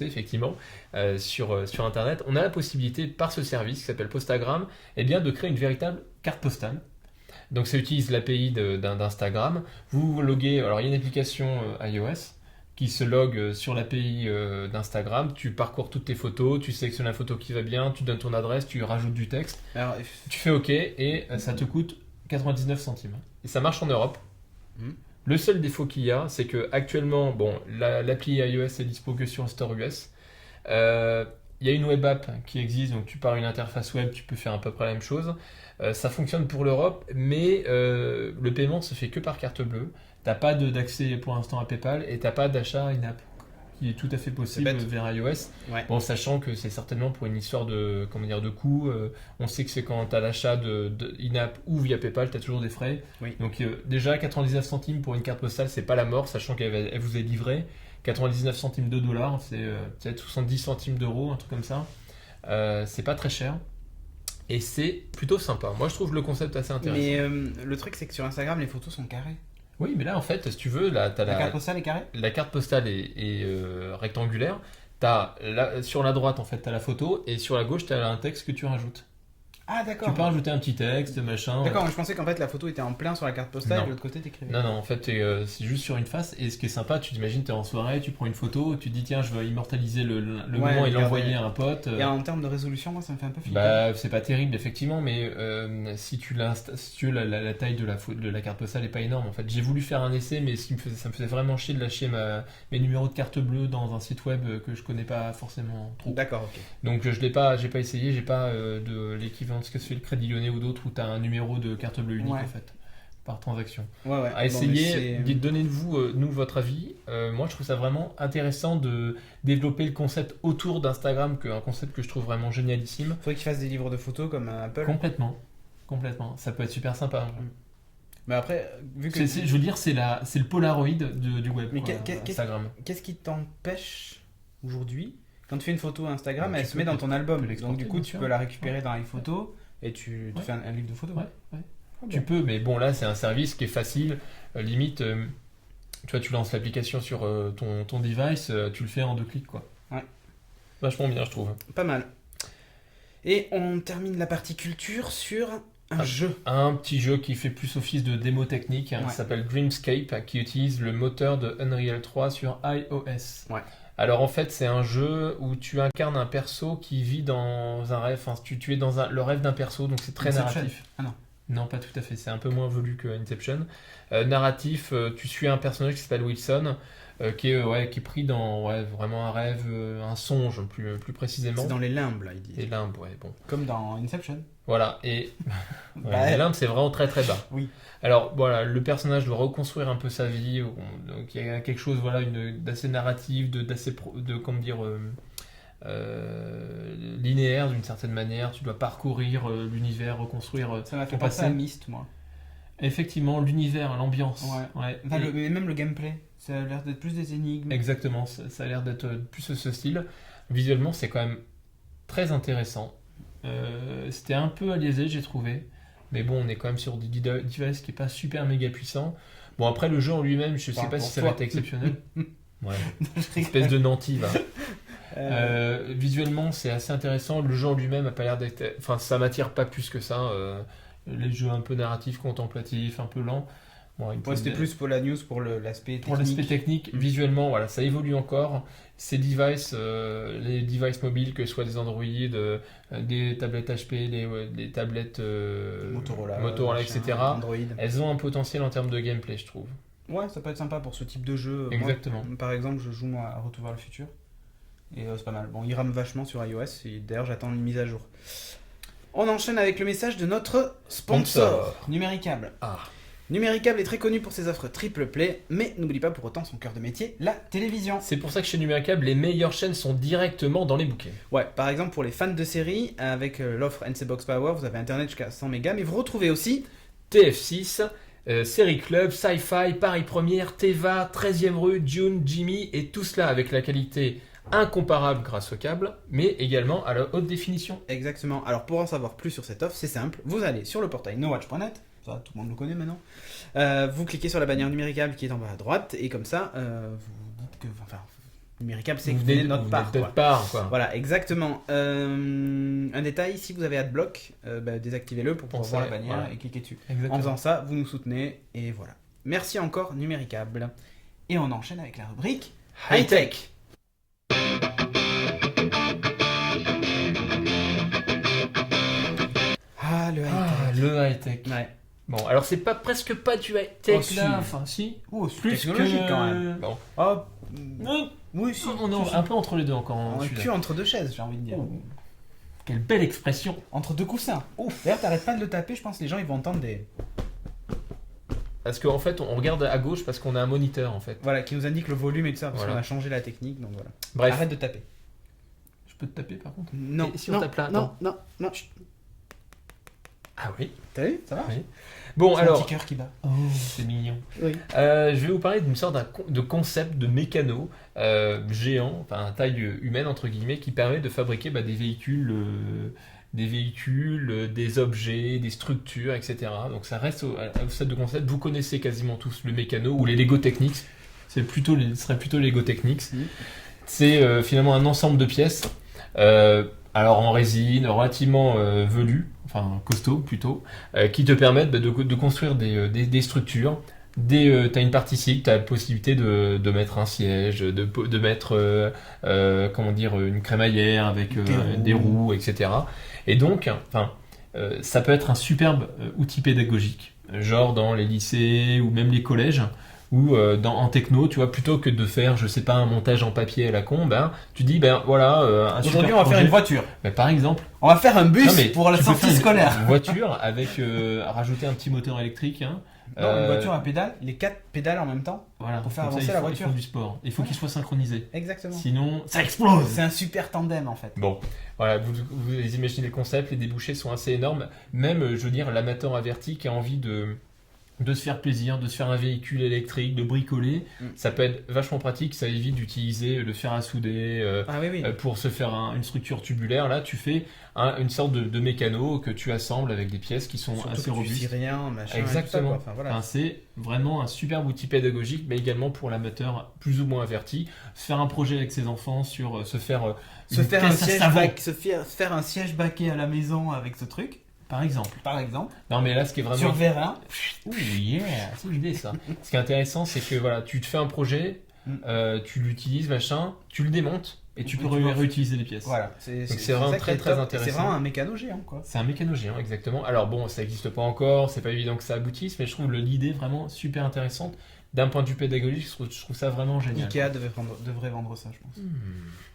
effectivement, sur Internet, on a la possibilité, par ce service qui s'appelle Postagram, de créer une véritable carte postale. Donc ça utilise l'API d'Instagram. Vous loguez, alors il y a une application iOS qui se logue sur l'API d'Instagram. Tu parcours toutes tes photos, tu sélectionnes la photo qui va bien, tu donnes ton adresse, tu rajoutes du texte. Alors, tu fais OK et ça te coûte 99 centimes. Et ça marche en Europe. Le seul défaut qu'il y a, c'est que actuellement, bon, l'appli iOS est dispo que sur le store US. Il y a une web app qui existe, donc tu pars une interface web, tu peux faire à peu près la même chose. Ça fonctionne pour l'Europe, mais le paiement se fait que par carte bleue. T'as pas d'accès pour l'instant à PayPal et t'as pas d'achat in-app, qui est tout à fait possible vers iOS. Ouais. Bon, sachant que c'est certainement pour une histoire de coût. On sait que c'est quand t'as l'achat de in-app ou via PayPal, t'as toujours des frais. Oui. Donc déjà 99 centimes pour une carte postale, c'est pas la mort, sachant qu'elle vous est livrée. 99 centimes de dollars, c'est peut-être 70 centimes d'euros, un truc comme ça. C'est pas très cher. Et c'est plutôt sympa. Moi, je trouve le concept assez intéressant. Mais le truc, c'est que sur Instagram, les photos sont carrées. Oui, mais là, en fait, si tu veux, là, la carte postale est carrée. La carte postale est rectangulaire. Sur la droite, en fait, tu as la photo. Et sur la gauche, tu as un texte que tu rajoutes. Ah, d'accord. Tu peux rajouter un petit texte, machin. D'accord, je pensais qu'en fait la photo était en plein sur la carte postale et de l'autre côté t'écrivais. Non, en fait c'est juste sur une face. Et ce qui est sympa, tu t'imagines, t'es en soirée, tu prends une photo, tu te dis tiens, je veux immortaliser le moment et l'envoyer à un pote. Et en termes de résolution, moi ça me fait un peu flipper. Bah, c'est pas terrible, effectivement, mais si tu la taille de la carte postale est pas énorme. En fait, j'ai voulu faire un essai, mais ça me faisait vraiment chier de lâcher mes numéros de carte bleue dans un site web que je connais pas forcément trop. D'accord, ok. Donc j'ai pas essayé, j'ai pas de l'équivalent de ce que fait le Crédit Lyonnais ou d'autres où tu as un numéro de carte bleue unique en fait par transaction. À essayer, donnez-vous nous votre avis. Moi je trouve ça vraiment intéressant de développer le concept autour d'Instagram, un concept que je trouve vraiment génialissime. Il faudrait qu'ils fassent des livres de photos comme Apple. Complètement. Ça peut être super sympa. Mais après, vu que je veux dire, c'est le Polaroid du web. Mais Instagram. Qu'est-ce qui t'empêche aujourd'hui quand tu fais une photo Instagram, elle se met dans ton album. Donc du coup, tu peux la récupérer dans les photos et tu fais un livre de photos. Ouais. Tu peux, mais bon, là, c'est un service qui est facile. Limite, tu vois, tu lances l'application sur ton device, tu le fais en 2 clics, quoi. Ouais. Vachement bien, je trouve. Pas mal. Et on termine la partie culture sur un jeu. Un petit jeu qui fait plus office de démo technique. Qui s'appelle Dreamscape, qui utilise le moteur de Unreal 3 sur iOS. Ouais. Alors en fait, c'est un jeu où tu incarnes un perso qui vit dans un rêve. Enfin, tu es dans le rêve d'un perso, donc c'est très narratif. Ah non. Non, pas tout à fait. C'est un peu moins velu que Inception. Narratif, tu suis un personnage qui s'appelle Wilson, qui est pris dans vraiment un rêve, un songe plus précisément. C'est dans les limbes, là, ils disent. Les limbes, bon. Comme dans Inception. Voilà, et les limbes, c'est vraiment très très bas. Oui. Alors voilà, le personnage doit reconstruire un peu sa vie, donc il y a quelque chose d'assez narratif, linéaire d'une certaine manière. Tu dois parcourir l'univers, reconstruire ça m'a fait penser à Myst, moi. Effectivement, l'univers, l'ambiance. Ouais. Enfin, même le gameplay, ça a l'air d'être plus des énigmes. Exactement, ça a l'air d'être plus ce style. Visuellement, c'est quand même très intéressant. C'était un peu aliasé, j'ai trouvé. Mais bon, on est quand même sur des devices qui n'est pas super méga puissant. Bon, après, le jeu en lui-même, je ne sais pas si ça va être exceptionnel. Ouais. Espèce de nanti, va. Visuellement, c'est assez intéressant. Le jeu en lui-même a pas l'air d'être. Enfin, ça m'attire pas plus que ça. Les jeux un peu narratifs, contemplatifs, un peu lents. C'était plus pour la news, pour l'aspect technique. Pour l'aspect technique, visuellement, voilà, ça évolue encore. Ces devices, les devices mobiles, que ce soit des Android, des tablettes HP, des tablettes Motorola etc., Android. Elles ont un potentiel en termes de gameplay, je trouve. Ouais, ça peut être sympa pour ce type de jeu. Exactement. Moi, par exemple, je joue à Retour vers le futur. Et c'est pas mal. Bon, il rame vachement sur iOS. Et d'ailleurs, j'attends une mise à jour. On enchaîne avec le message de notre sponsor. Numéricable. Numéricable est très connu pour ses offres triple play, mais n'oublie pas pour autant son cœur de métier, la télévision. C'est pour ça que chez Numéricable, les meilleures chaînes sont directement dans les bouquets. Ouais, par exemple pour les fans de séries, avec l'offre NC Box Power, vous avez internet jusqu'à 100 mégas, mais vous retrouvez aussi TF6, Série Club, Sci-Fi, Paris Première, Teva, 13e rue, Dune, Jimmy, et tout cela avec la qualité incomparable grâce au câble, mais également à la haute définition. Exactement. Alors pour en savoir plus sur cette offre, c'est simple, vous allez sur le portail nowatch.net. Ça, tout le monde le connaît maintenant. Vous cliquez sur la bannière Numéricable qui est en bas à droite et comme ça, vous dites que Numéricable, c'est que vous venez de notre part. Quoi. Voilà, exactement. Un détail, si vous avez Adblock, désactivez-le pour pouvoir voir la bannière et cliquer dessus. Exactement. En faisant ça, vous nous soutenez et voilà. Merci encore Numéricable. Et on enchaîne avec la rubrique High Tech. Le high tech. Ouais. Bon, alors c'est presque pas du high tech là, enfin si. C'est plus technologique quand même. Bon. Oui, si. On est un peu entre les deux encore. On est cul entre deux chaises, j'ai envie de dire. Quelle belle expression. Entre deux coussins. D'ailleurs, t'arrêtes pas de le taper, je pense que les gens ils vont entendre des. Parce qu'en fait, on regarde à gauche parce qu'on a un moniteur en fait. Voilà, qui nous indique le volume et tout ça, parce qu'on a changé la technique, donc voilà. Bref. Arrête de taper. Je peux te taper par contre? Non. Et si on tape là? Non. Ah oui. T'as vu? Ça marche? Oui. Bon, alors. Un petit cœur qui bat. Oh, c'est mignon. Oui. Je vais vous parler d'une sorte de concept de mécano géant, enfin taille humaine entre guillemets, qui permet de fabriquer des véhicules, des objets, des structures, etc. Donc ça reste au stade de concept. Vous connaissez quasiment tous le mécano ou les Lego Technics. Ce serait plutôt Lego Technics. C'est finalement un ensemble de pièces. Alors en résine, relativement velu, enfin costaud plutôt, qui te permettent de construire des structures. T'as une partie cycle, t'as la possibilité de mettre un siège, de mettre une crémaillère avec des roues, etc. Et donc, ça peut être un superbe outil pédagogique, genre dans les lycées ou même les collèges. Ou en techno, tu vois, plutôt que de faire, je sais pas, un montage en papier à la con, tu dis, voilà, aujourd'hui, on va faire une voiture. Par exemple. On va faire un bus pour la sortie scolaire. Une voiture avec, rajouter un petit moteur électrique. Non, une voiture à pédales, les 4 pédales en même temps, voilà, pour faire avancer la voiture. Il faut du sport. Il faut qu'il soit synchronisé. Exactement. Sinon, ça explose. C'est un super tandem en fait. Bon, voilà, vous imaginez le concept, les débouchés sont assez énormes. Même, je veux dire, l'amateur averti qui a envie de se faire plaisir, de se faire un véhicule électrique, de bricoler, ça peut être vachement pratique, ça évite d'utiliser le fer à souder pour se faire une structure tubulaire. Là, tu fais une sorte de mécano que tu assembles avec des pièces qui sont assez robustes. Rien, machin, exactement. Ça, voilà. C'est vraiment un superbe outil pédagogique, mais également pour l'amateur plus ou moins averti. Se faire un projet avec ses enfants sur se faire un siège baquet à la maison avec ce truc. Par exemple. Non, mais là, ce qui est vraiment. Sur Vérin. Ouh, yeah, c'est une idée ça. Ce qui est intéressant, c'est que voilà, tu te fais un projet, tu l'utilises, machin, tu le démontes et tu peux réutiliser les pièces. Voilà. Donc c'est vraiment très très intéressant. C'est vraiment un mécano géant, quoi. C'est un mécano géant, exactement. Alors bon, ça n'existe pas encore, c'est pas évident que ça aboutisse, mais je trouve l'idée vraiment super intéressante. D'un point de vue pédagogique, je trouve ça vraiment génial. Ikea devrait vendre ça, je pense.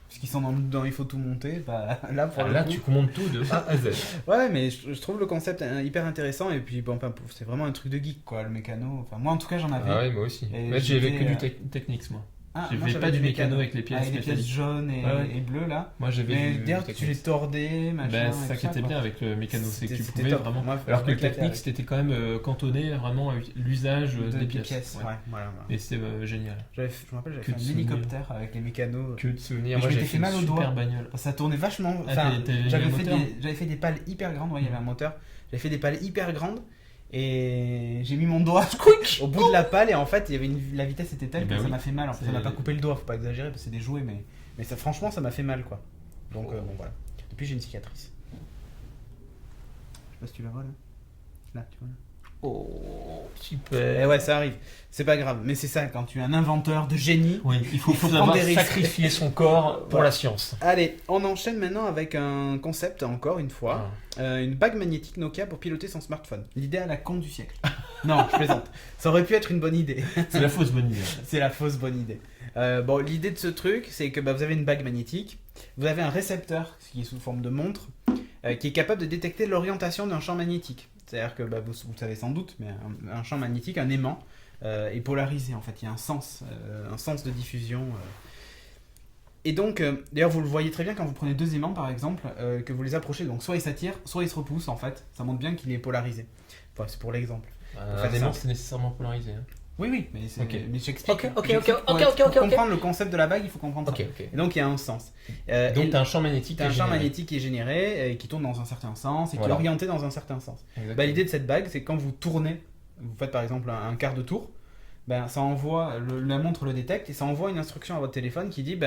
Parce qu'ils sont dans il faut tout monter, là tu commandes tout de A à Z. Ouais, mais je trouve le concept hyper intéressant et puis c'est vraiment un truc de geek quoi, le mécano. Enfin moi en tout cas j'en avais. Ah ouais, moi aussi. Mais j'ai vécu du Technics moi. J'avais pas du mécano avec les pièces. Avec les pièces jaunes et bleues là. Moi j'avais du d'ailleurs tu les tordais, machin. C'est ça qui était bien avec le mécano, c'est que tu pouvais vraiment. Alors que le Technics c'était quand même cantonné vraiment à l'usage des pièces. Ouais, voilà. Et c'était génial. Je me rappelle, j'avais fait un hélicoptère avec les mécanos. Que de souvenirs. Moi j'avais fait mal au doigt. Bagnole. Ça tournait vachement. J'avais fait des pales hyper grandes, il y avait un moteur. J'avais fait des pales hyper grandes. Et j'ai mis mon doigt au bout de la pale et en fait la vitesse était telle que ça m'a fait mal. En fait, ça m'a pas coupé le doigt, faut pas exagérer parce que c'est des jouets, mais ça, franchement ça m'a fait mal quoi. Donc bon voilà. Depuis j'ai une cicatrice. Je sais pas si tu la vois là. Là tu vois là. Oh super. Et ouais ça arrive. C'est pas grave, mais c'est ça quand tu es un inventeur de génie. Oui, il faut savoir sacrifier son corps pour la science. Allez, on enchaîne maintenant avec un concept encore une fois. Une bague magnétique Nokia pour piloter son smartphone. L'idée à la con du siècle. Non, je plaisante. Ça aurait pu être une bonne idée. C'est la fausse bonne idée. C'est la fausse bonne idée. Bon, l'idée de ce truc, c'est que vous avez une bague magnétique, vous avez un récepteur qui est sous forme de montre, qui est capable de détecter l'orientation d'un champ magnétique. C'est-à-dire que vous savez sans doute, mais un champ magnétique, un aimant, est polarisé en fait. Il y a un sens de diffusion. Et donc, d'ailleurs, vous le voyez très bien quand vous prenez deux aimants par exemple, que vous les approchez. Donc, soit ils s'attirent, soit ils se repoussent en fait. Ça montre bien qu'il est polarisé. Enfin, c'est pour l'exemple. Un aimant, c'est nécessairement polarisé. Hein. Oui, mais j'explique. Ok. Pour comprendre le concept de la bague, il faut comprendre ça. Et donc il y a un sens. Donc tu as un champ magnétique. Magnétique qui est généré, qui tourne dans un certain sens et qui est orienté dans un certain sens. L'idée de cette bague, c'est que quand vous tournez, vous faites par exemple un quart de tour, ça envoie, la montre le détecte et ça envoie une instruction à votre téléphone qui dit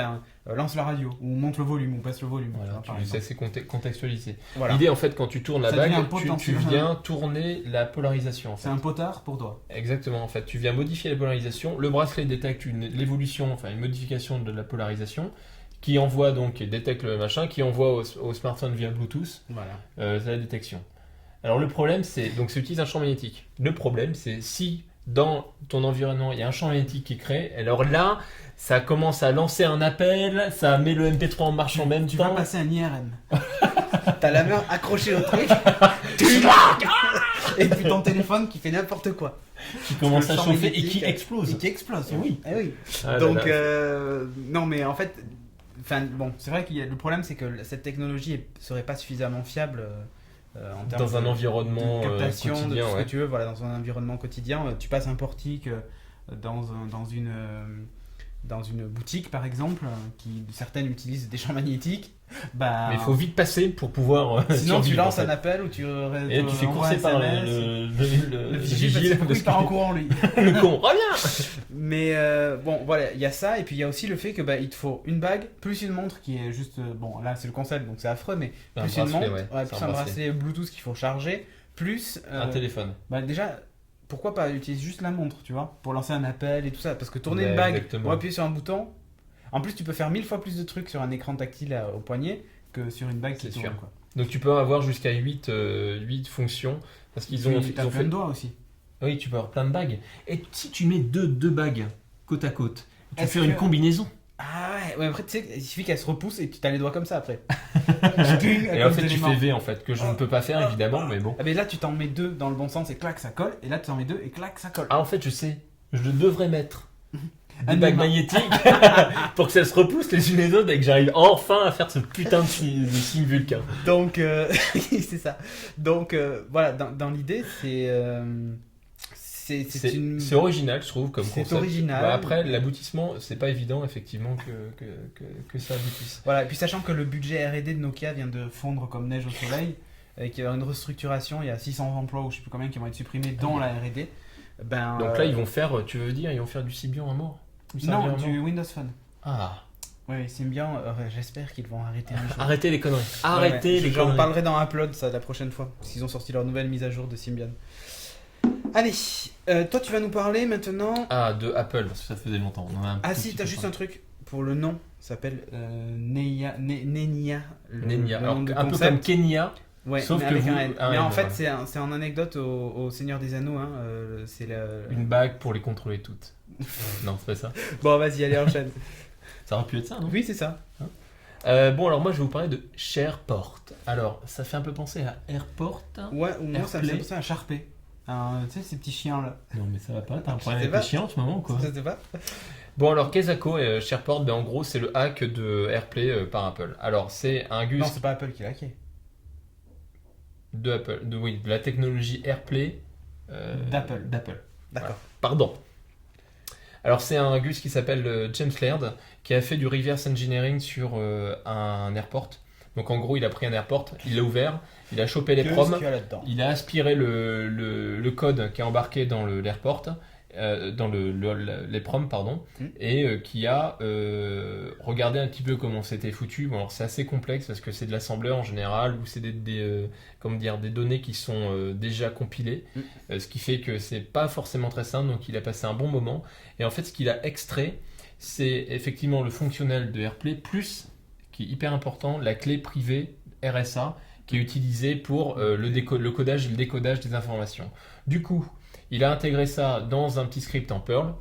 lance la radio ou monte le volume ou baisse le volume. Voilà, tu sais, c'est contextualisé. Voilà. L'idée en fait quand tu tournes la bague, tu viens tourner la polarisation. En fait. C'est un potard pour toi. Exactement, en fait, tu viens modifier la polarisation. Le bracelet détecte une modification de la polarisation qui envoie détecte le machin, qui envoie au smartphone via Bluetooth. Voilà. La détection. Alors le problème ça utilise un champ magnétique. Le problème c'est si dans ton environnement il y a un champ magnétique qui est créé, alors là ça commence à lancer un appel, ça met le MP3 en marche en même temps. Tu vas passer un IRM. T'as la main accrochée au truc. Et puis ton téléphone qui fait n'importe quoi. Qui commence à chauffer et qui explose. Et qui explose, oui. Oui. Donc non mais en fait, c'est vrai qu'il y a le problème, c'est que cette technologie serait pas suffisamment fiable. Dans un environnement de captation, quotidien, de tout ce que tu veux, dans un environnement quotidien, tu passes un portique dans une boutique par exemple, qui certaines utilisent des champs magnétiques. Mais il faut vite passer pour pouvoir. Sinon tu lances un appel ou tu fais courser par le vigile parce qu'il part en courant lui. Le con, reviens. Mais il y a ça et puis il y a aussi le fait que il te faut une bague plus une montre qui est juste là c'est le concept donc c'est affreux mais plus une montre, plus un bracelet Bluetooth qu'il faut charger, plus un téléphone. Déjà pourquoi pas utiliser juste la montre, tu vois, pour lancer un appel et tout ça, parce que tourner une bague ou appuyer sur un bouton. En plus, tu peux faire 1000 fois plus de trucs sur un écran tactile au poignet que sur une bague qui tourne. Sûr. Quoi. Donc tu peux avoir jusqu'à 8 fonctions. Parce qu'ils ont plein de doigts aussi. Oui, tu peux avoir plein de bagues. Et si tu mets deux bagues côte à côte, tu peux faire une combinaison. Ah ouais, après tu sais, il suffit qu'elle se repousse et tu as les doigts comme ça après. Et en fait tu fais V en fait, que je ne peux pas faire évidemment, mais bon. Mais là tu t'en mets deux dans le bon sens et clac ça colle, et là tu en mets deux et clac ça colle. Ah en fait je sais, je devrais mettre des bagues magnétiques pour que ça se repousse les unes les autres et que j'arrive enfin à faire ce putain de signe vulcain. Donc c'est ça. Donc voilà, dans l'idée c'est original je trouve comme concept. C'est original. Après l'aboutissement c'est pas évident effectivement que ça aboutisse. Voilà, et puis sachant que le budget R&D de Nokia vient de fondre comme neige au soleil et qu'il y a une restructuration, il y a 600 emplois ou je sais plus combien qui vont être supprimés dans la R&D. Donc là ils vont faire, tu veux dire, ils vont faire du Symbian à mort? Non, du Windows Phone. Ah. Oui, Symbian, j'espère qu'ils vont arrêter un jour. Arrêtez les conneries. Arrêtez les conneries. J'en parlerai dans Upload ça la prochaine fois, parce qu'ils ont sorti leur nouvelle mise à jour de Symbian. Allez, toi tu vas nous parler maintenant... de Apple, parce que ça faisait longtemps. Si, t'as juste un truc pour le nom, ça s'appelle Nenia. Nenia, un peu comme Kenya. Ouais, sauf que mais en fait c'est en anecdote au Seigneur des Anneaux, c'est une bague pour les contrôler toutes. Non, c'est pas ça. Bon, vas-y, allez, enchaîne. Ça aurait pu être ça, non? Oui, c'est ça. Alors moi je vais vous parler de SharePort. Alors, ça fait un peu penser à Airport. Ouais, ou moi ça me fait penser à Sharpay. Tu sais, ces petits chiens là. Non, mais ça va pas, t'as un problème avec les chiens en ce moment ou quoi? Je sais pas. Bon, alors KESACO et SharePort, en gros, c'est le hack de AirPlay par Apple. Alors, c'est un Gus. Non, c'est pas Apple qui l'a hacké. De Apple, de la technologie AirPlay d'Apple. D'accord. Voilà. Pardon. Alors c'est un Gus qui s'appelle James Laird qui a fait du reverse engineering sur un airport. Donc en gros il a pris un airport, il l'a ouvert, il a chopé les proms, il a aspiré le code qui est embarqué dans l'airport, dans les proms pardon, et qui a regardé un petit peu comment c'était foutu. Bon, alors c'est assez complexe parce que c'est de l'assembleur en général ou c'est des données qui sont déjà compilées, ce qui fait que c'est pas forcément très simple. Donc il a passé un bon moment et en fait ce qu'il a extrait c'est effectivement le fonctionnel de AirPlay plus, qui est hyper important, la clé privée RSA qui est utilisée pour le codage et le décodage des informations. Du coup il a intégré ça dans un petit script en Perl.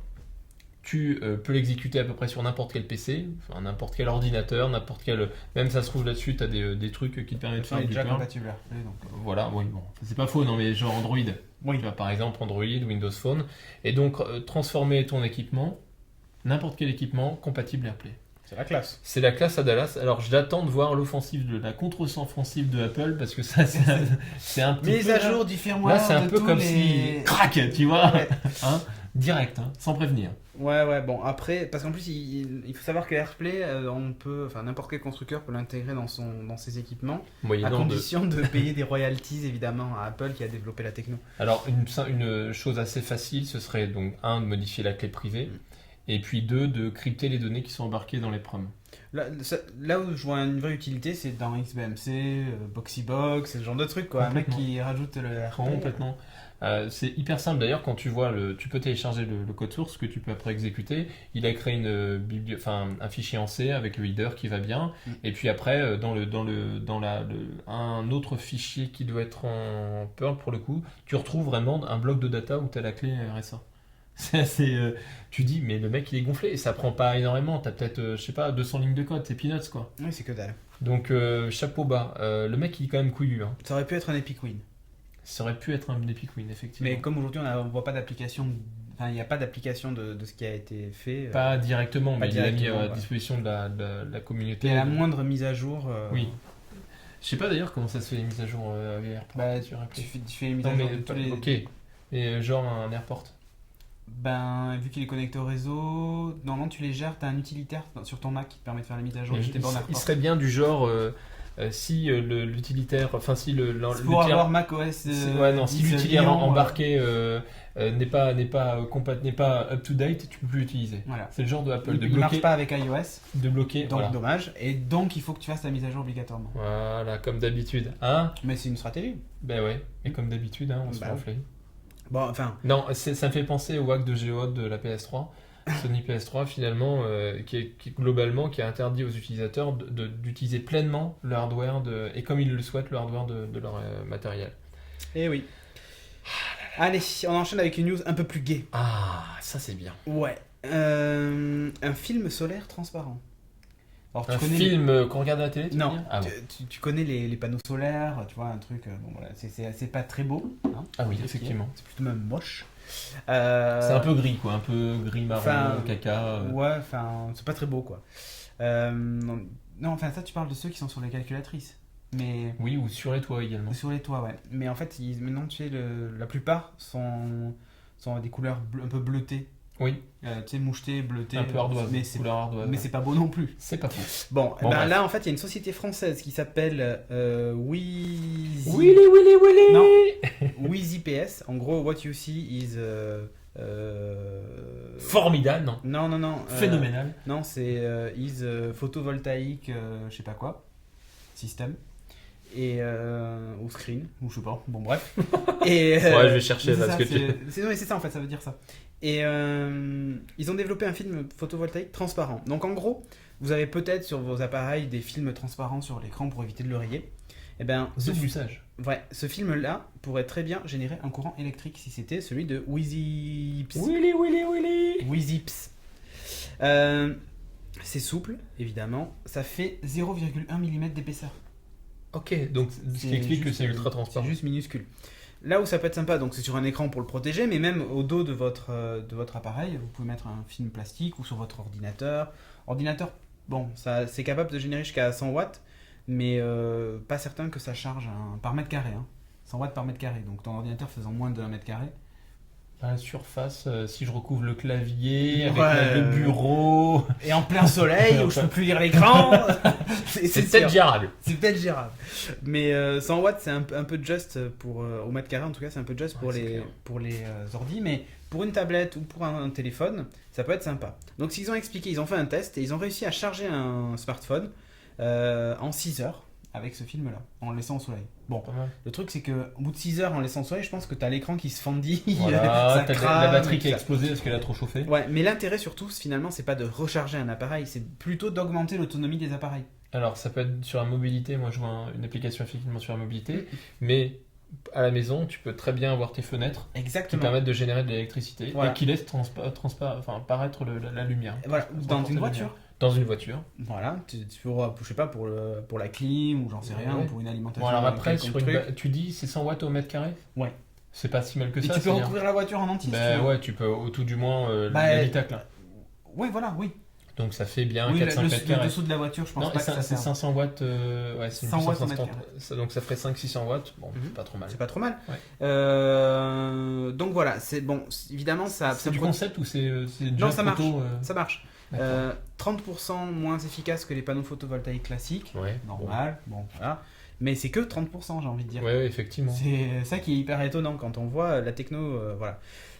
Tu peux l'exécuter à peu près sur n'importe quel PC, enfin, n'importe quel ordinateur, n'importe quel... Même ça se trouve là-dessus, tu as des trucs qui te permettent de faire du Perl. C'est déjà compatible AirPlay, donc... Voilà, oui, bon. C'est pas faux, non, mais genre Android. Oui. Tu vois, par exemple Android, Windows Phone. Et donc, transformer ton équipement, n'importe quel équipement, compatible AirPlay. C'est la classe. C'est la classe à Dallas. Alors j'attends de voir la contre-offensive de Apple parce que ça c'est un petit mise à jour du firmware. Là c'est un peu comme si crac, tu vois, ouais. Direct, sans prévenir. Ouais, bon, après, parce qu'en plus, il faut savoir que AirPlay, n'importe quel constructeur peut l'intégrer dans ses équipements, à condition de payer des royalties, évidemment, à Apple qui a développé la techno. Alors, une chose assez facile, ce serait donc, de modifier la clé privée, et puis 2, de crypter les données qui sont embarquées dans les PROM. Là où je vois une vraie utilité, c'est dans XBMC, Boxybox, ce genre de trucs, quoi. Un mec qui rajoute le AirPlay. Complètement. C'est hyper simple d'ailleurs quand tu vois tu peux télécharger le code source que tu peux après exécuter. Il a créé un fichier en C avec le header qui va bien. Et puis après un autre fichier qui doit être en Perl pour le coup, tu retrouves vraiment un bloc de data où tu as la clé RSA. C'est assez, tu dis mais le mec il est gonflé et ça prend pas énormément. T'as peut-être 200 lignes de code, c'est peanuts quoi. Oui, c'est que dalle. Donc chapeau bas. Le mec il est quand même couillu. Hein. Ça aurait pu être un Epic Win. Ça aurait pu être un Epic Win, effectivement. Mais comme aujourd'hui, on ne voit pas d'application, il n'y a pas d'application de ce qui a été fait. Pas directement, mais il a mis à disposition de la communauté. Et à la moindre mise à jour. Oui. Je sais pas d'ailleurs comment ça se fait les mises à jour AirPort. Tu fais les mises à jour de tous les... Ok. Et genre un AirPort. Vu qu'il est connecté au réseau, normalement tu les gères, tu as un utilitaire sur ton Mac qui te permet de faire les mises à jour de tes bornes AirPort. Il serait bien du genre... si l'utilitaire, enfin si pour avoir macOS, si l'utilitaire embarqué n'est pas up to date, tu peux plus l'utiliser. Voilà. C'est le genre de Apple de bloquer. Il marche pas avec iOS. De bloquer. Donc dommage. Et donc il faut que tu fasses la mise à jour obligatoirement. Voilà, comme d'habitude, hein. Mais c'est une stratégie. Ben ouais. Et comme d'habitude, on se fait enfler. Bon, enfin. Non, ça me fait penser au hack de Geode de la PS3. Sony PS3 finalement qui a interdit aux utilisateurs d'utiliser pleinement le hardware et comme ils le souhaitent le hardware de leur matériel. Eh oui. Allez, on enchaîne avec une news un peu plus gaie. Ah, ça c'est bien. Ouais. Un film solaire transparent. Alors, film qu'on regarde à la télé? Non, tu connais les panneaux solaires, tu vois, un truc, c'est pas très beau. Hein, ah oui, effectivement. C'est plutôt même moche. C'est un peu gris, quoi, un peu gris marron, caca. Ouais, c'est pas très beau, quoi. Non, ça, tu parles de ceux qui sont sur les calculatrices. Mais... Oui, ou sur les toits également. Sur les toits, ouais. Mais en fait, maintenant, tu sais, la plupart sont des couleurs un peu bleutées. Oui. Tu sais, moucheté, bleuté. Un peu ardoise. Mais c'est pas beau non plus. C'est pas faux. Bon, là, en fait, il y a une société française qui s'appelle Wheezy. Willy. Non, Wheezy PS. En gros, what you see is... formidable, non. Non. Phénoménal. Non, c'est is photovoltaïque, je sais pas quoi. Système. Et ou screen, ou je sais pas. Bon, bref. Et, ouais, je vais chercher là ce que tu... C'est ça, en fait, ça veut dire ça. Et ils ont développé un film photovoltaïque transparent. Donc en gros, vous avez peut-être sur vos appareils des films transparents sur l'écran pour éviter de le rayer. Et usage. Ouais, ce film-là pourrait très bien générer un courant électrique si c'était celui de Wheezyps. Willy. Wheezyps. C'est souple, évidemment. Ça fait 0,1 mm d'épaisseur. Ok, donc ce qui explique que c'est ultra transparent. C'est juste minuscule. Là où ça peut être sympa, donc c'est sur un écran pour le protéger, mais même au dos de votre appareil, vous pouvez mettre un film plastique ou sur votre ordinateur. Ordinateur, bon, c'est capable de générer jusqu'à 100 watts, mais pas certain que ça charge par mètre carré. 100 watts par mètre carré, donc ton ordinateur faisant moins de 1 mètre carré. La surface, si je recouvre le clavier, avec le bureau... Et en plein soleil, où je peux plus lire l'écran... c'est peut-être gérable. C'est peut-être gérable. Mais 100 watts, c'est un peu just au mètre carré, en tout cas, c'est un peu just pour les ordi. Mais pour une tablette ou pour un téléphone, ça peut être sympa. Donc, s'ils ont expliqué, ils ont fait un test et ils ont réussi à charger un smartphone en 6 heures avec ce film-là, en le laissant au soleil. Bon, le truc c'est que au bout de 6 heures en laissant au soleil, je pense que t'as l'écran qui se fendit, ça crame, la batterie qui a explosé parce qu'elle a trop chauffé. Ouais, mais l'intérêt surtout, finalement, c'est pas de recharger un appareil, c'est plutôt d'augmenter l'autonomie des appareils. Alors, ça peut être sur la mobilité, moi je vois une application effectivement sur la mobilité, mais à la maison, tu peux très bien avoir tes fenêtres qui permettent de générer de l'électricité et qui laissent paraître la lumière. Voilà, dans une voiture. Dans une voiture. Voilà, tu pourras, je sais pas, pour la clim ou j'en sais rien, ou pour une alimentation. Bon, alors après, tu dis c'est 100 watts au mètre carré ? Ouais. C'est pas si mal que ça. Et tu peux recouvrir la voiture en entier. Ouais, tu peux, au tout du moins, l'habitacle. Ouais, voilà, oui. Donc ça fait bien 400 mètres carrés. Le dessous de la voiture, je pense pas que ça c'est 500 watts. C'est 100 watts donc ça ferait 500-600 watts. Bon, c'est pas trop mal. C'est pas trop mal. Ouais. Donc voilà, c'est bon. Évidemment, c'est du concept ou c'est déjà non, ça marche. Ça marche. 30% moins efficace que les panneaux photovoltaïques classiques. Ouais, normal. Bon, voilà. Mais c'est que 30%, j'ai envie de dire. Ouais, effectivement. C'est ça qui est hyper étonnant quand on voit la techno. Voilà.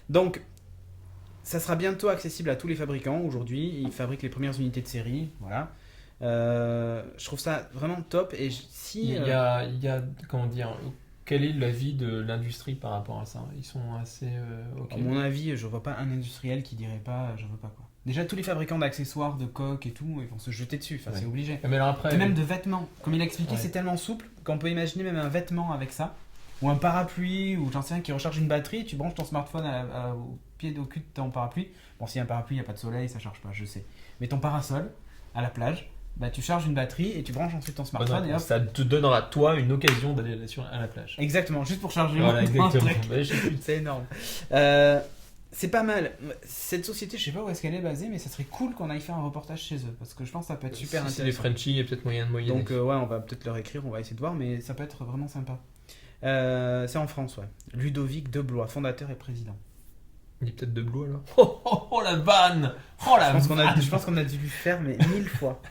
Donc, ça sera bientôt accessible à tous les fabricants. Aujourd'hui, ils fabriquent les premières unités de série. Voilà. Je trouve ça vraiment top. Et si il y a comment dire, quel est l'avis de l'industrie par rapport à ça? Ils sont assez ok. À mon avis, je vois pas un industriel qui dirait pas je veux pas quoi. Déjà, tous les fabricants d'accessoires, de coques et tout, ils vont se jeter dessus. Enfin, c'est obligé. Mais alors après, et même de vêtements. Comme il a expliqué, c'est tellement souple qu'on peut imaginer même un vêtement avec ça. Ou un parapluie, ou j'en sais rien, qui recharge une batterie. Tu branches ton smartphone au pied, au cul de ton parapluie. Bon, s'il y a un parapluie, il n'y a pas de soleil, ça charge pas, je sais. Mais ton parasol, à la plage, bah, tu charges une batterie et tu branches ensuite ton smartphone. Et hop. Ça te donne à toi une occasion d'aller à la plage. Exactement, juste pour charger. Voilà, exactement. C'est énorme. C'est pas mal. Cette société, je sais pas où est-ce qu'elle est basée, mais ça serait cool qu'on aille faire un reportage chez eux. Parce que je pense que ça peut être super intéressant. C'est les Frenchies, il y a peut-être moyen de moyenner. Donc, ouais, on va peut-être leur écrire, on va essayer de voir, mais ça peut être vraiment sympa. C'est en France, ouais. Ludovic Deblois, fondateur et président. Il dit peut-être Deblois alors. Oh la vanne. Oh la vanne. Je pense qu'on a dû lui faire, mais 1000 fois.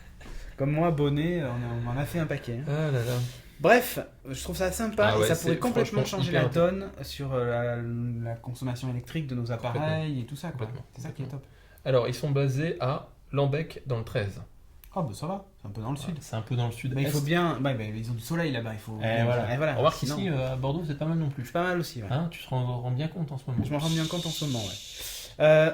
Comme moi, Bonnet, on en a fait un paquet. Hein. Ah là là. Bref, je trouve ça sympa et ça pourrait complètement changer la donne sur la consommation électrique de nos appareils et tout ça. C'est ça qui est top. Alors, ils sont basés à Lambec dans le 13. Ah bah ça va, c'est un peu dans le sud. C'est un peu dans le sud. Bah, il faut bien. Ils ont du soleil là-bas. Il faut. Voilà. On va voir qu'ici à Bordeaux c'est pas mal non plus. C'est pas mal aussi. Ouais. Hein, tu te rends bien compte en ce moment. Je m'en rends bien compte en ce moment. Ouais.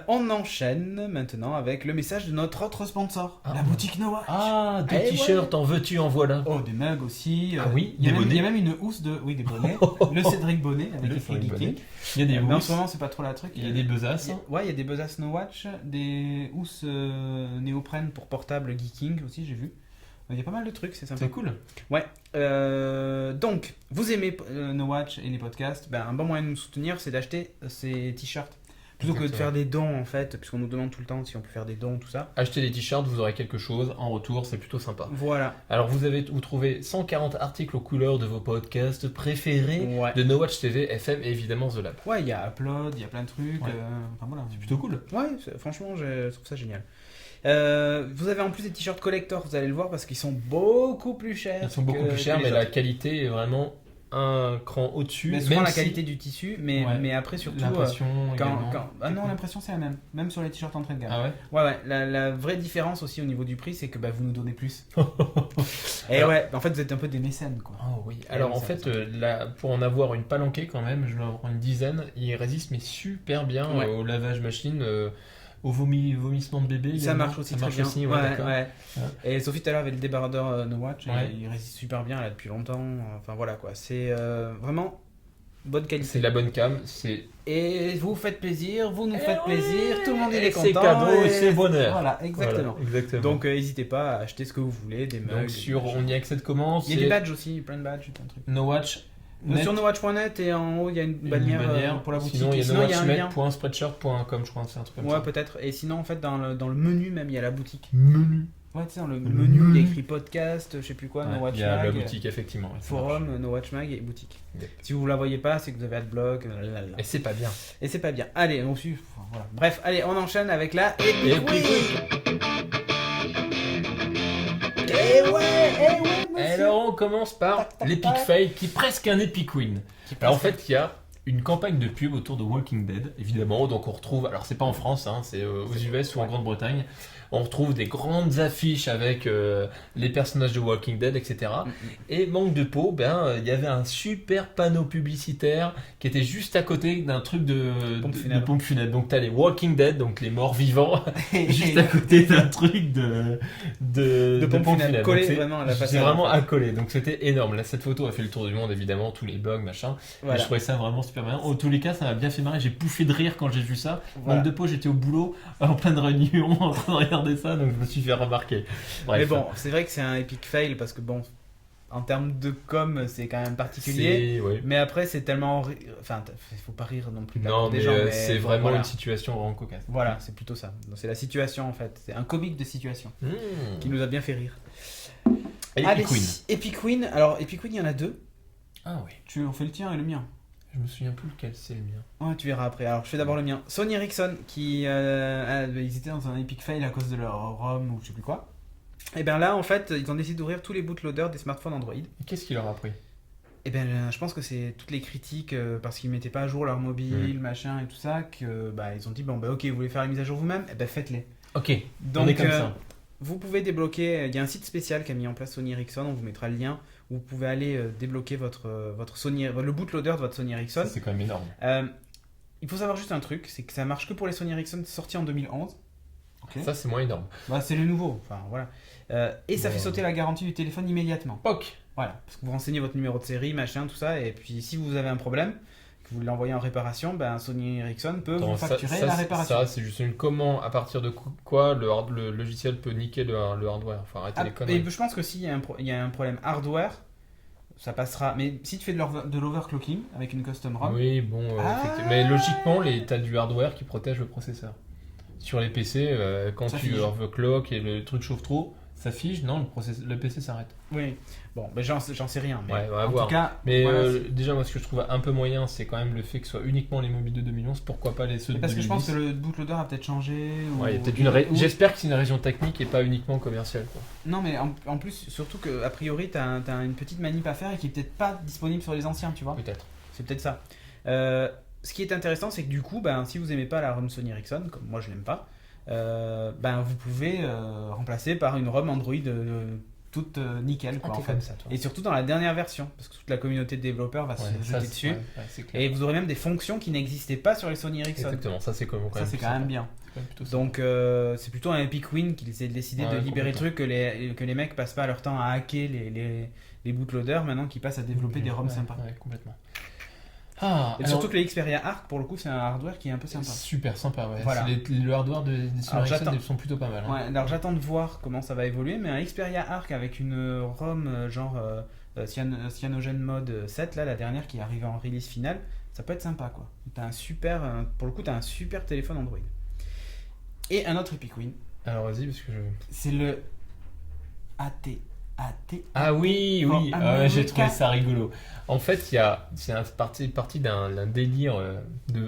On enchaîne maintenant avec le message de notre autre sponsor, la boutique No Watch. Ah, des t-shirts, en veux-tu, en voilà. Oh, des mugs aussi. Ah oui, il y a même une housse de. Oui, des bonnets. Le Cédric Bonnet avec les Free Geeking. Il y a des housses. Mais en ce moment, c'est pas trop la truc. Il y a des besaces. Ouais, il y a des besaces No Watch, des housses néoprène pour portable Geeking aussi, j'ai vu. Il y a pas mal de trucs, c'est sympa. C'est cool. Ouais. Donc, vous aimez No Watch et les podcasts, un bon moyen de nous soutenir, c'est d'acheter ces t-shirts. Plutôt que de faire des dons en fait, puisqu'on nous demande tout le temps si on peut faire des dons, tout ça. Achetez des t-shirts, vous aurez quelque chose en retour, c'est plutôt sympa. Voilà. Alors vous trouvez 140 articles aux couleurs de vos podcasts préférés de No Watch TV, FM et évidemment The Lab. Ouais, il y a Upload, il y a plein de trucs. Ouais. Voilà. C'est plutôt cool. Ouais, franchement, je trouve ça génial. Vous avez en plus des t-shirts collector, vous allez le voir, parce qu'ils sont beaucoup plus chers. Ils sont beaucoup plus chers, mais la qualité est vraiment un cran au-dessus. Mais souvent la qualité du tissu, mais après surtout l'impression non, l'impression c'est la même sur les t-shirts entrée de gamme. Ah ouais. Ouais, la vraie différence aussi au niveau du prix, c'est que vous nous donnez plus. Et alors, en fait vous êtes un peu des mécènes quoi. Oh oui. Alors en fait pour en avoir une palanquée quand même, je vais en prendre une dizaine, il résiste mais super bien au lavage machine. Au vomissement de bébé, ça marche aussi très bien. Aussi, ouais. Et Sophie tout à l'heure avait le débardeur No Watch, il résiste super bien là depuis longtemps. Enfin voilà quoi, c'est vraiment bonne qualité. C'est la bonne cam, et vous faites plaisir, vous nous faites plaisir, tout le monde est content. C'est cadeau et c'est bonheur. Voilà, exactement. Donc n'hésitez pas à acheter ce que vous voulez, des mugs. Donc on y accède comment? Il y a des badges aussi, plein de badges, plein de trucs. No Watch. Sur nowatch.net et en haut il y a une bannière pour la boutique. Sinon il y a nowatchnet.spreadshirt.com, je crois, c'est un truc comme ça. Ouais, peut-être. Et sinon en fait dans le menu même il y a la boutique. Menu. Ouais, tu sais, dans le menu il y a écrit podcast, je sais plus quoi, No Watch Mag. Il y a la boutique effectivement. Forum, No Watch Mag et boutique. Yep. Si vous la voyez pas, c'est que vous avez Adblock. Et c'est pas bien. Allez, on suit. Voilà. Bref, allez, on enchaîne avec la Epic Week. Alors on commence par l'Epic Fail qui est presque un Epic Win. Alors en fait il y a une campagne de pub autour de Walking Dead évidemment, donc on retrouve, alors c'est pas en France, c'est aux US ou en Grande-Bretagne, on retrouve des grandes affiches avec les personnages de Walking Dead, etc. Et manque de peau, il y avait un super panneau publicitaire qui était juste à côté d'un truc de pompe funèbre. Donc t'as les Walking Dead, donc les morts vivants, juste à côté d'un truc de pompe funèbre. Collé vraiment à la façade. C'est vraiment accolé, donc c'était énorme. Là, cette photo a fait le tour du monde évidemment, tous les blogs, machin. Voilà. Et je trouvais ça vraiment super bien. En tous les cas, ça m'a bien fait marrer. J'ai pouffé de rire quand j'ai vu ça. Manque de peau, j'étais au boulot en pleine réunion en train de regarder ça, donc je me suis fait remarquer. Bref. Mais bon, c'est vrai que c'est un epic fail parce que en termes de com, c'est quand même particulier. Oui. Mais après, c'est tellement. Enfin, il faut pas rire non plus. Non, mais, c'est vraiment une situation vraiment cocasse. Voilà, c'est plutôt ça. Donc, c'est la situation en fait. C'est un comique de situation qui nous a bien fait rire. Epic Win. Alors, Epic Win, il y en a 2. Ah oui. On fait le tien et le mien. Je me souviens plus lequel c'est le mien. Ouais, tu verras après. Alors, je fais d'abord le mien. Sony Ericsson, ils étaient dans un epic fail à cause de leur ROM ou je sais plus quoi. Et bien là, en fait, ils ont décidé d'ouvrir tous les bootloaders des smartphones Android. Et qu'est-ce qui leur a pris ? Et bien, je pense que c'est toutes les critiques parce qu'ils mettaient pas à jour leur mobile, machin et tout ça, que ils ont dit ok, vous voulez faire la mise à jour vous-même, et ben faites-les. Ok. Donc, on est comme ça. Vous pouvez débloquer. Il y a un site spécial qu'a mis en place Sony Ericsson. On vous mettra le lien. Où vous pouvez aller débloquer le bootloader de votre Sony Ericsson. Ça, c'est quand même énorme. Il faut savoir juste un truc, c'est que ça marche que pour les Sony Ericsson sortis en 2011. Okay. Ça, c'est moins énorme. C'est le nouveau. Enfin, voilà. Et ça fait sauter la garantie du téléphone immédiatement. POC. Voilà. Parce que vous renseignez votre numéro de série, machin, tout ça. Et puis, si vous avez un problème, que vous l'envoyez en réparation, Sony Ericsson peut vous facturer la réparation. Ça, c'est juste une commande à partir de quoi le logiciel peut niquer le hardware. Enfin, arrêtez les conneries. Et je pense que s'il y a un problème hardware, ça passera. Mais si tu fais de l'overclocking avec une custom ROM. Oui, bon. Mais logiquement, tu as du hardware qui protège le processeur. Sur les PC, quand tu overclock et le truc chauffe trop, ça fige, non, le PC s'arrête. Oui, bon, j'en sais rien. Mais on va voir. Tout cas, mais déjà, moi, ce que je trouve un peu moyen, c'est quand même le fait que ce soit uniquement les mobiles de 2011. Pourquoi pas les ceux de 2010 ? Parce que je pense que le bootloader a peut-être changé. J'espère que c'est une région technique et pas uniquement commerciale. Quoi. Non, mais en plus, surtout qu'a priori, tu as une petite manip à faire et qui est peut-être pas disponible sur les anciens, tu vois. Peut-être. C'est peut-être ça. Ce qui est intéressant, c'est que du coup, si vous aimez pas la ROM Sony Ericsson, comme moi je l'aime pas, vous pouvez remplacer par une ROM Android toute nickel quoi, en fait. Ça, et surtout dans la dernière version parce que toute la communauté de développeurs va se jeter dessus et vous aurez même des fonctions qui n'existaient pas sur les Sony Ericsson. Exactement, ça c'est quand même bien. Donc c'est plutôt un epic win qu'ils aient décidé de libérer le truc, que les mecs passent pas leur temps à hacker les bootloaders maintenant qu'ils passent à développer des ROM sympas. Complètement. Surtout que les Xperia Arc, pour le coup, c'est un hardware qui est un peu sympa. Super sympa, ouais. Voilà. Le hardware des Sony Ericsson sont plutôt pas mal. Hein. Ouais, alors j'attends de voir comment ça va évoluer, mais un Xperia Arc avec une ROM genre Cyanogen Mode 7, là, la dernière qui est arrivée en release finale, ça peut être sympa, quoi. Pour le coup, t'as un super téléphone Android. Et un autre Epic Win. Alors vas-y, parce que c'est le AT. Ah oui, j'ai trouvé ça rigolo. En fait, c'est parti d'un délire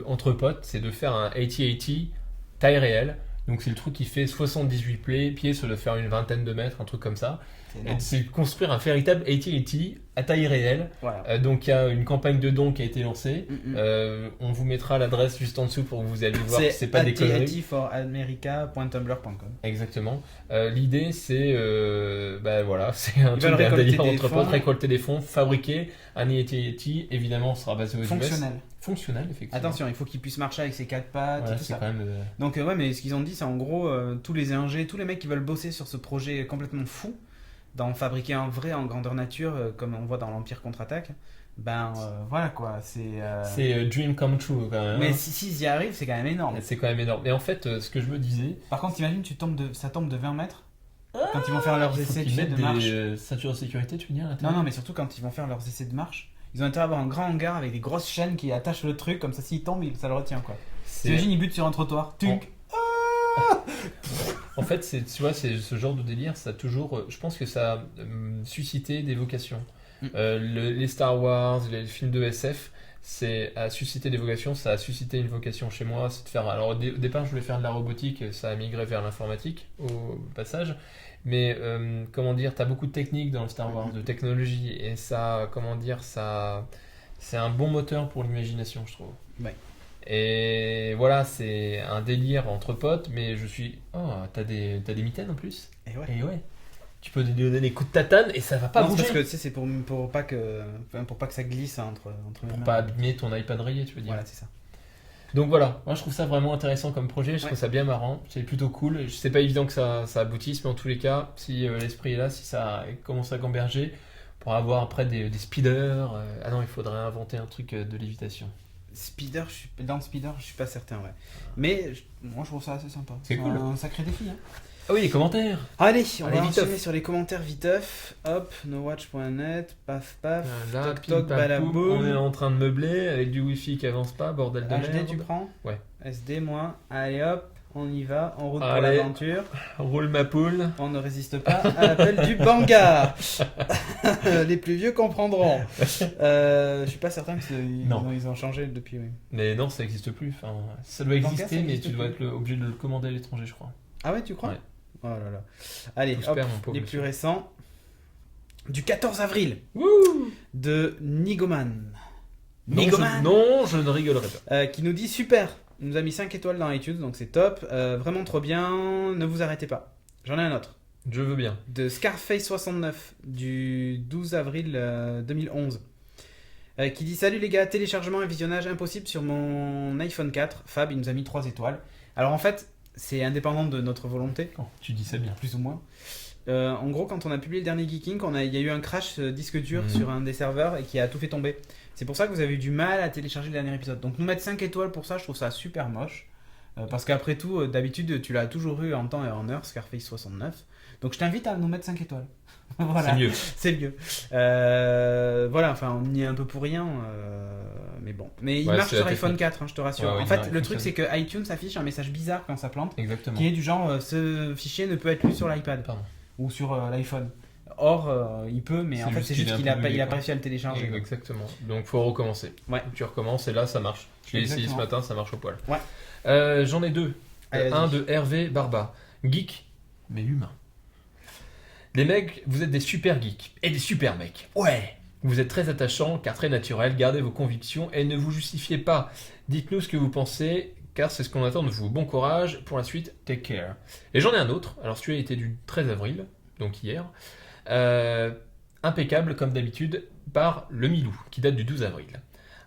entre potes, c'est de faire un AT-AT taille réelle. Donc c'est le truc qui fait 78 pieds, ça doit faire une vingtaine de mètres, un truc comme ça. C'est construire un véritable AT-AT à taille réelle. Voilà. Donc il y a une campagne de dons qui a été lancée. On vous mettra l'adresse juste en dessous pour que vous allez voir si c'est pas des conneries. C'est AT4America.tumblr.com. Exactement. L'idée c'est c'est un truc d'un délire entre potes, récolter des fonds, fabriquer un AT-AT, évidemment sera basé aux US. Fonctionnel, effectivement. Attention, il faut qu'il puisse marcher avec ses 4 pattes et tout ça. Quand même, Donc mais ce qu'ils ont dit, c'est en gros tous les ingés, tous les mecs qui veulent bosser sur ce projet complètement fou, d'en fabriquer un vrai en grandeur nature, comme on voit dans l'Empire contre-attaque. Voilà quoi, c'est dream come true quand même. Mais s'ils y arrivent, c'est quand même énorme. C'est quand même énorme. Et en fait, ce que je me disais. Par contre, t'imagines, ça tombe de 20 mètres quand ils vont faire leurs essais de marche. Des ceintures de sécurité, tu veux dire? Non, mais surtout quand ils vont faire leurs essais de marche. Ils ont intérêt à avoir un grand hangar avec des grosses chaînes qui attachent le truc, comme ça s'il tombe, ça le retient quoi. T'imagines, il bute sur un trottoir. En fait, tu vois, c'est ce genre de délire, ça a toujours. Je pense que ça a suscité des vocations. Les Star Wars, les films de SF, c'est à susciter des vocations. Ça a suscité une vocation chez moi, c'est de faire. Alors au départ, je voulais faire de la robotique, ça a migré vers l'informatique au passage. Mais comment dire, t'as beaucoup de techniques dans le Star Wars, de technologie, et ça, comment dire, ça, c'est un bon moteur pour l'imagination, je trouve. Ouais. Et voilà, c'est un délire entre potes, mais je suis. Oh, t'as des mitaines en plus. Et ouais. Tu peux donner des coups de tatane et ça va pas bouger. Parce que tu sais, c'est pour pas que ça glisse entre mes mains. Pour pas abîmer ton iPad rayé, tu veux dire. Voilà, c'est ça. Donc voilà, moi je trouve ça vraiment intéressant comme projet, je trouve ça bien marrant, c'est plutôt cool. C'est pas évident que ça aboutisse, mais en tous les cas, si l'esprit est là, si ça commence à gamberger, pour avoir après des speeders. Ah non, il faudrait inventer un truc de lévitation. Dans Speeder, je suis pas certain, ouais. Mais moi je trouve ça assez sympa. C'est cool. Un sacré défi. Hein. Ah oui, les commentaires. Allez, on va enchaîner sur les commentaires viteuf. Hop, nowatch.net, paf paf, là, toc toc, balaboum. On est en train de meubler avec du wifi qui avance pas, bordel de merde. HD tu prends ? Ouais. SD moi. Allez hop, on y va, on roule pour l'aventure. Roule ma poule. On ne résiste pas à l'appel du Banga. Les plus vieux comprendront. Je suis pas certain qu'ils ont changé depuis. Oui. Mais non, ça n'existe plus. Enfin, ça doit exister, mais tu dois être obligé de le commander à l'étranger, je crois. Ah ouais, tu crois ? Ouais. Oh là là. Allez, hop, les plus récents. Du 14 avril. Wouh de Nigoman. Non, je ne rigolerai pas. Qui nous dit super. Il nous a mis 5 étoiles dans iTunes, donc c'est top. Vraiment trop bien. Ne vous arrêtez pas. J'en ai un autre. Je veux bien. De Scarface69 du 12 avril 2011. Qui dit salut les gars, téléchargement et visionnage impossible sur mon iPhone 4. Fab, il nous a mis 3 étoiles. Alors en fait, c'est indépendant de notre volonté. Oh, tu dis ça bien. Plus ou moins. En gros, quand on a publié le dernier Geeking, il y a eu un crash disque dur sur un des serveurs et qui a tout fait tomber. C'est pour ça que vous avez eu du mal à télécharger le dernier épisode. Donc nous mettre 5 étoiles pour ça, je trouve ça super moche. Parce qu'après tout, d'habitude, tu l'as toujours eu en temps et en heure, Scarface69. Donc je t'invite à nous mettre 5 étoiles. Voilà. C'est mieux. C'est mieux. Voilà, enfin, on y est un peu pour rien. Mais bon. Mais il marche sur iPhone 4, hein, je te rassure. Ouais, en fait, le truc, c'est que iTunes affiche un message bizarre quand ça plante. Exactement. Qui est du genre, ce fichier ne peut être lu sur l'iPad. Pardon. Ou sur l'iPhone. Or, il peut, mais en fait, c'est juste qu'il a pas réussi à le télécharger. Exactement. Donc, faut recommencer. Ouais. Tu recommences et là, ça marche. Je l'ai essayé ce matin, ça marche au poil. Ouais. J'en ai 2. Un de Hervé Barba. Geek, mais humain. Les mecs, vous êtes des super geeks et des super mecs. Ouais. Vous êtes très attachants car très naturels. Gardez vos convictions et ne vous justifiez pas. Dites-nous ce que vous pensez car c'est ce qu'on attend de vous. Bon courage pour la suite. Take care. Et j'en ai un autre. Alors celui-là était du 13 avril, donc hier. Impeccable comme d'habitude par le Milou qui date du 12 avril.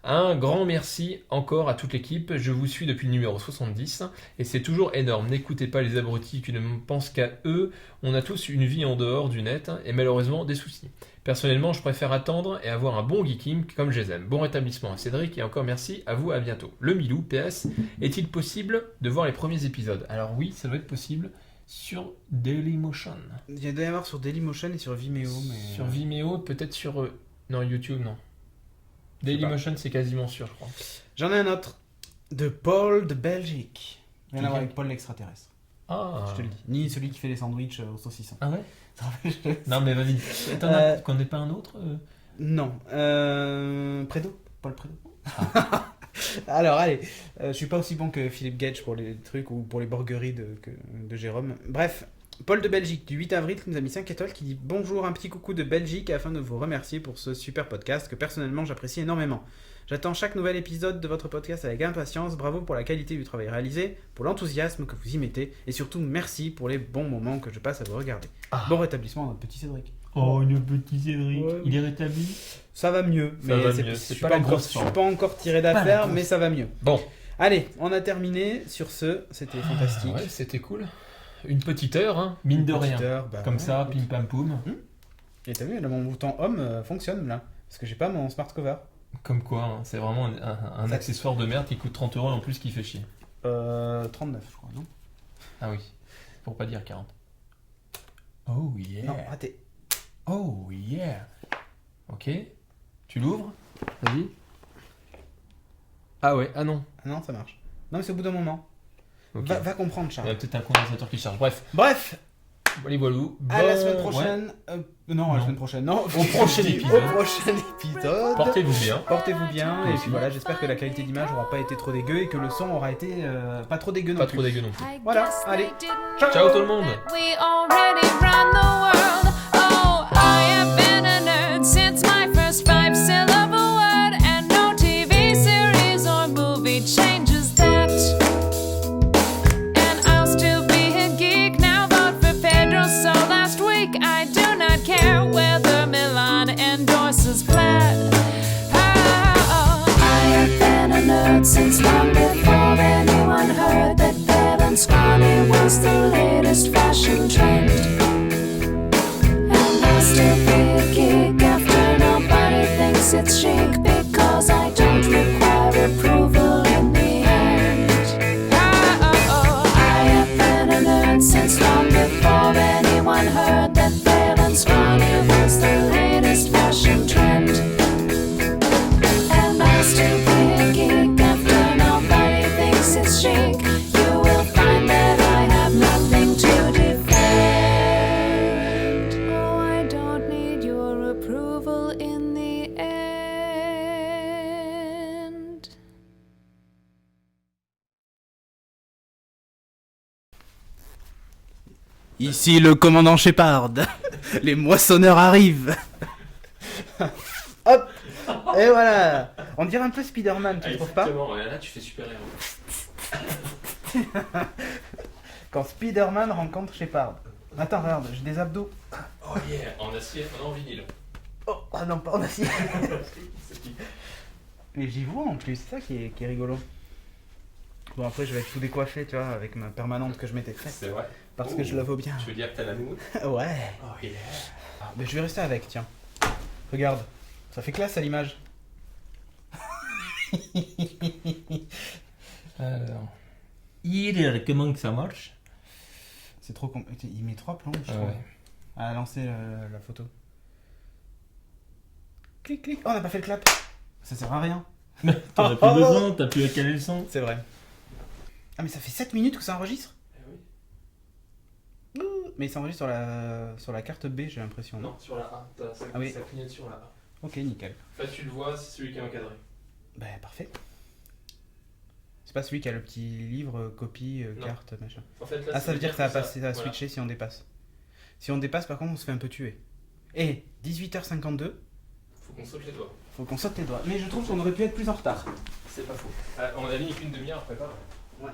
Un grand merci encore à toute l'équipe, je vous suis depuis le numéro 70 et c'est toujours énorme, n'écoutez pas les abrutis qui ne pensent qu'à eux, on a tous une vie en dehors du net et malheureusement des soucis. Personnellement je préfère attendre et avoir un bon geeking comme je les aime. Bon rétablissement à Cédric et encore merci à vous, à bientôt. Le Milou, PS, est-il possible de voir les premiers épisodes ? Alors oui, ça doit être possible sur Dailymotion. Il doit y avoir sur Dailymotion et sur Vimeo. Mais... Sur Vimeo, peut-être sur... Non, YouTube, non. Dailymotion, c'est quasiment sûr, je crois. J'en ai un autre. De Paul de Belgique. Rien à voir avec Paul l'extraterrestre. Ah. Je te le dis. Ni celui qui fait les sandwichs au saucisson. Ah ouais. Non, mais vas-y. Qu'on n'ait pas un autre Non. Prédo. Paul Prédo. Ah. Alors, allez. Je suis pas aussi bon que Philippe Gage pour les trucs ou pour les borgueries de Jérôme. Bref. Paul de Belgique, du 8 avril, qui nous a mis 5 étoiles, qui dit « Bonjour, un petit coucou de Belgique afin de vous remercier pour ce super podcast que personnellement j'apprécie énormément. J'attends chaque nouvel épisode de votre podcast avec impatience. Bravo pour la qualité du travail réalisé, pour l'enthousiasme que vous y mettez et surtout merci pour les bons moments que je passe à vous regarder. Bon rétablissement à notre petit Cédric. » Oh, le petit Cédric, ouais. Il est rétabli ? Ça va mieux, ça va mieux. Je suis pas encore tiré d'affaire, mais ça va mieux. Bon. Allez, on a terminé sur ce, c'était fantastique. Ouais, c'était cool. Une petite heure, hein, mine de rien. Comme ça, pim pam poum. Et t'as vu, là, mon bouton Home fonctionne là. Parce que j'ai pas mon smart cover. Comme quoi, hein, c'est vraiment un accessoire de merde qui coûte 30 € en plus qui fait chier. 39, je crois, non ? Ah oui, pour pas dire 40. Oh yeah. Non, raté. Oh yeah. Ok. Tu l'ouvres ? Vas-y. Ah ouais, ah non. Ah non, ça marche. Non, mais c'est au bout d'un moment. Okay. Va comprendre, Charles. Il y a peut-être un condensateur qui charge. Bref. Voilà. À la semaine prochaine. Ouais. Non, à la semaine prochaine. Non. Au prochain épisode. Portez-vous bien. Portez-vous bien. Et puis voilà, j'espère que la qualité d'image aura pas été trop dégueu et que le son aura été pas trop dégueu non plus. Pas trop dégueu non plus. Voilà, allez. Ciao tout le monde. Since long before anyone heard that pale and scrawny was the latest fashion trend. And I'll still be a geek after nobody thinks it's chic, because I don't require approval in the end. I have been a nerd since long before Ici le commandant Shepard. Les moissonneurs arrivent. Hop. Et voilà. On dirait un peu Spider-Man, tu trouves pas? Là tu fais super-héros. Quand Spider-Man rencontre Shepard. Attends, regarde, j'ai des abdos. Oh yeah, en acier, en vinyle. Oh, ah non, pas en acier. Mais j'y vois en plus, c'est ça qui est rigolo. Bon, après, je vais être tout décoiffé, tu vois, avec ma permanente que je m'étais faite. C'est vrai. Parce que je la vaux bien. Tu veux dire que t'as la moumoute? Ouais. Oh yeah. Mais je vais rester avec, tiens. Regarde, ça fait classe à l'image. Alors. Comment que ça marche? C'est trop compliqué. Il met 3 plans, je trouve. Ouais. À lancer la photo. Clic, clic. Oh, on n'a pas fait le clap. Ça sert à rien. T'en as plus besoin, t'as plus à caler le son. C'est vrai. Ah, mais ça fait 7 minutes que ça enregistre? Oui. Mais ça enregistre sur la carte B, j'ai l'impression. Non, sur la A. Ça clignote sur la A. Ok, nickel. En fait, tu le vois, c'est celui qui est encadré. Bah, parfait. C'est pas celui qui a le petit livre, copie, carte, machin. En fait, là, ça veut dire que ça va switcher si on dépasse. Si on dépasse, par contre, on se fait un peu tuer. Et 18h52. Faut qu'on saute les doigts. Faut qu'on saute les doigts. Mais je trouve qu'on aurait pu être plus en retard. C'est pas faux. On a mis une demi-heure après, pas. Ouais.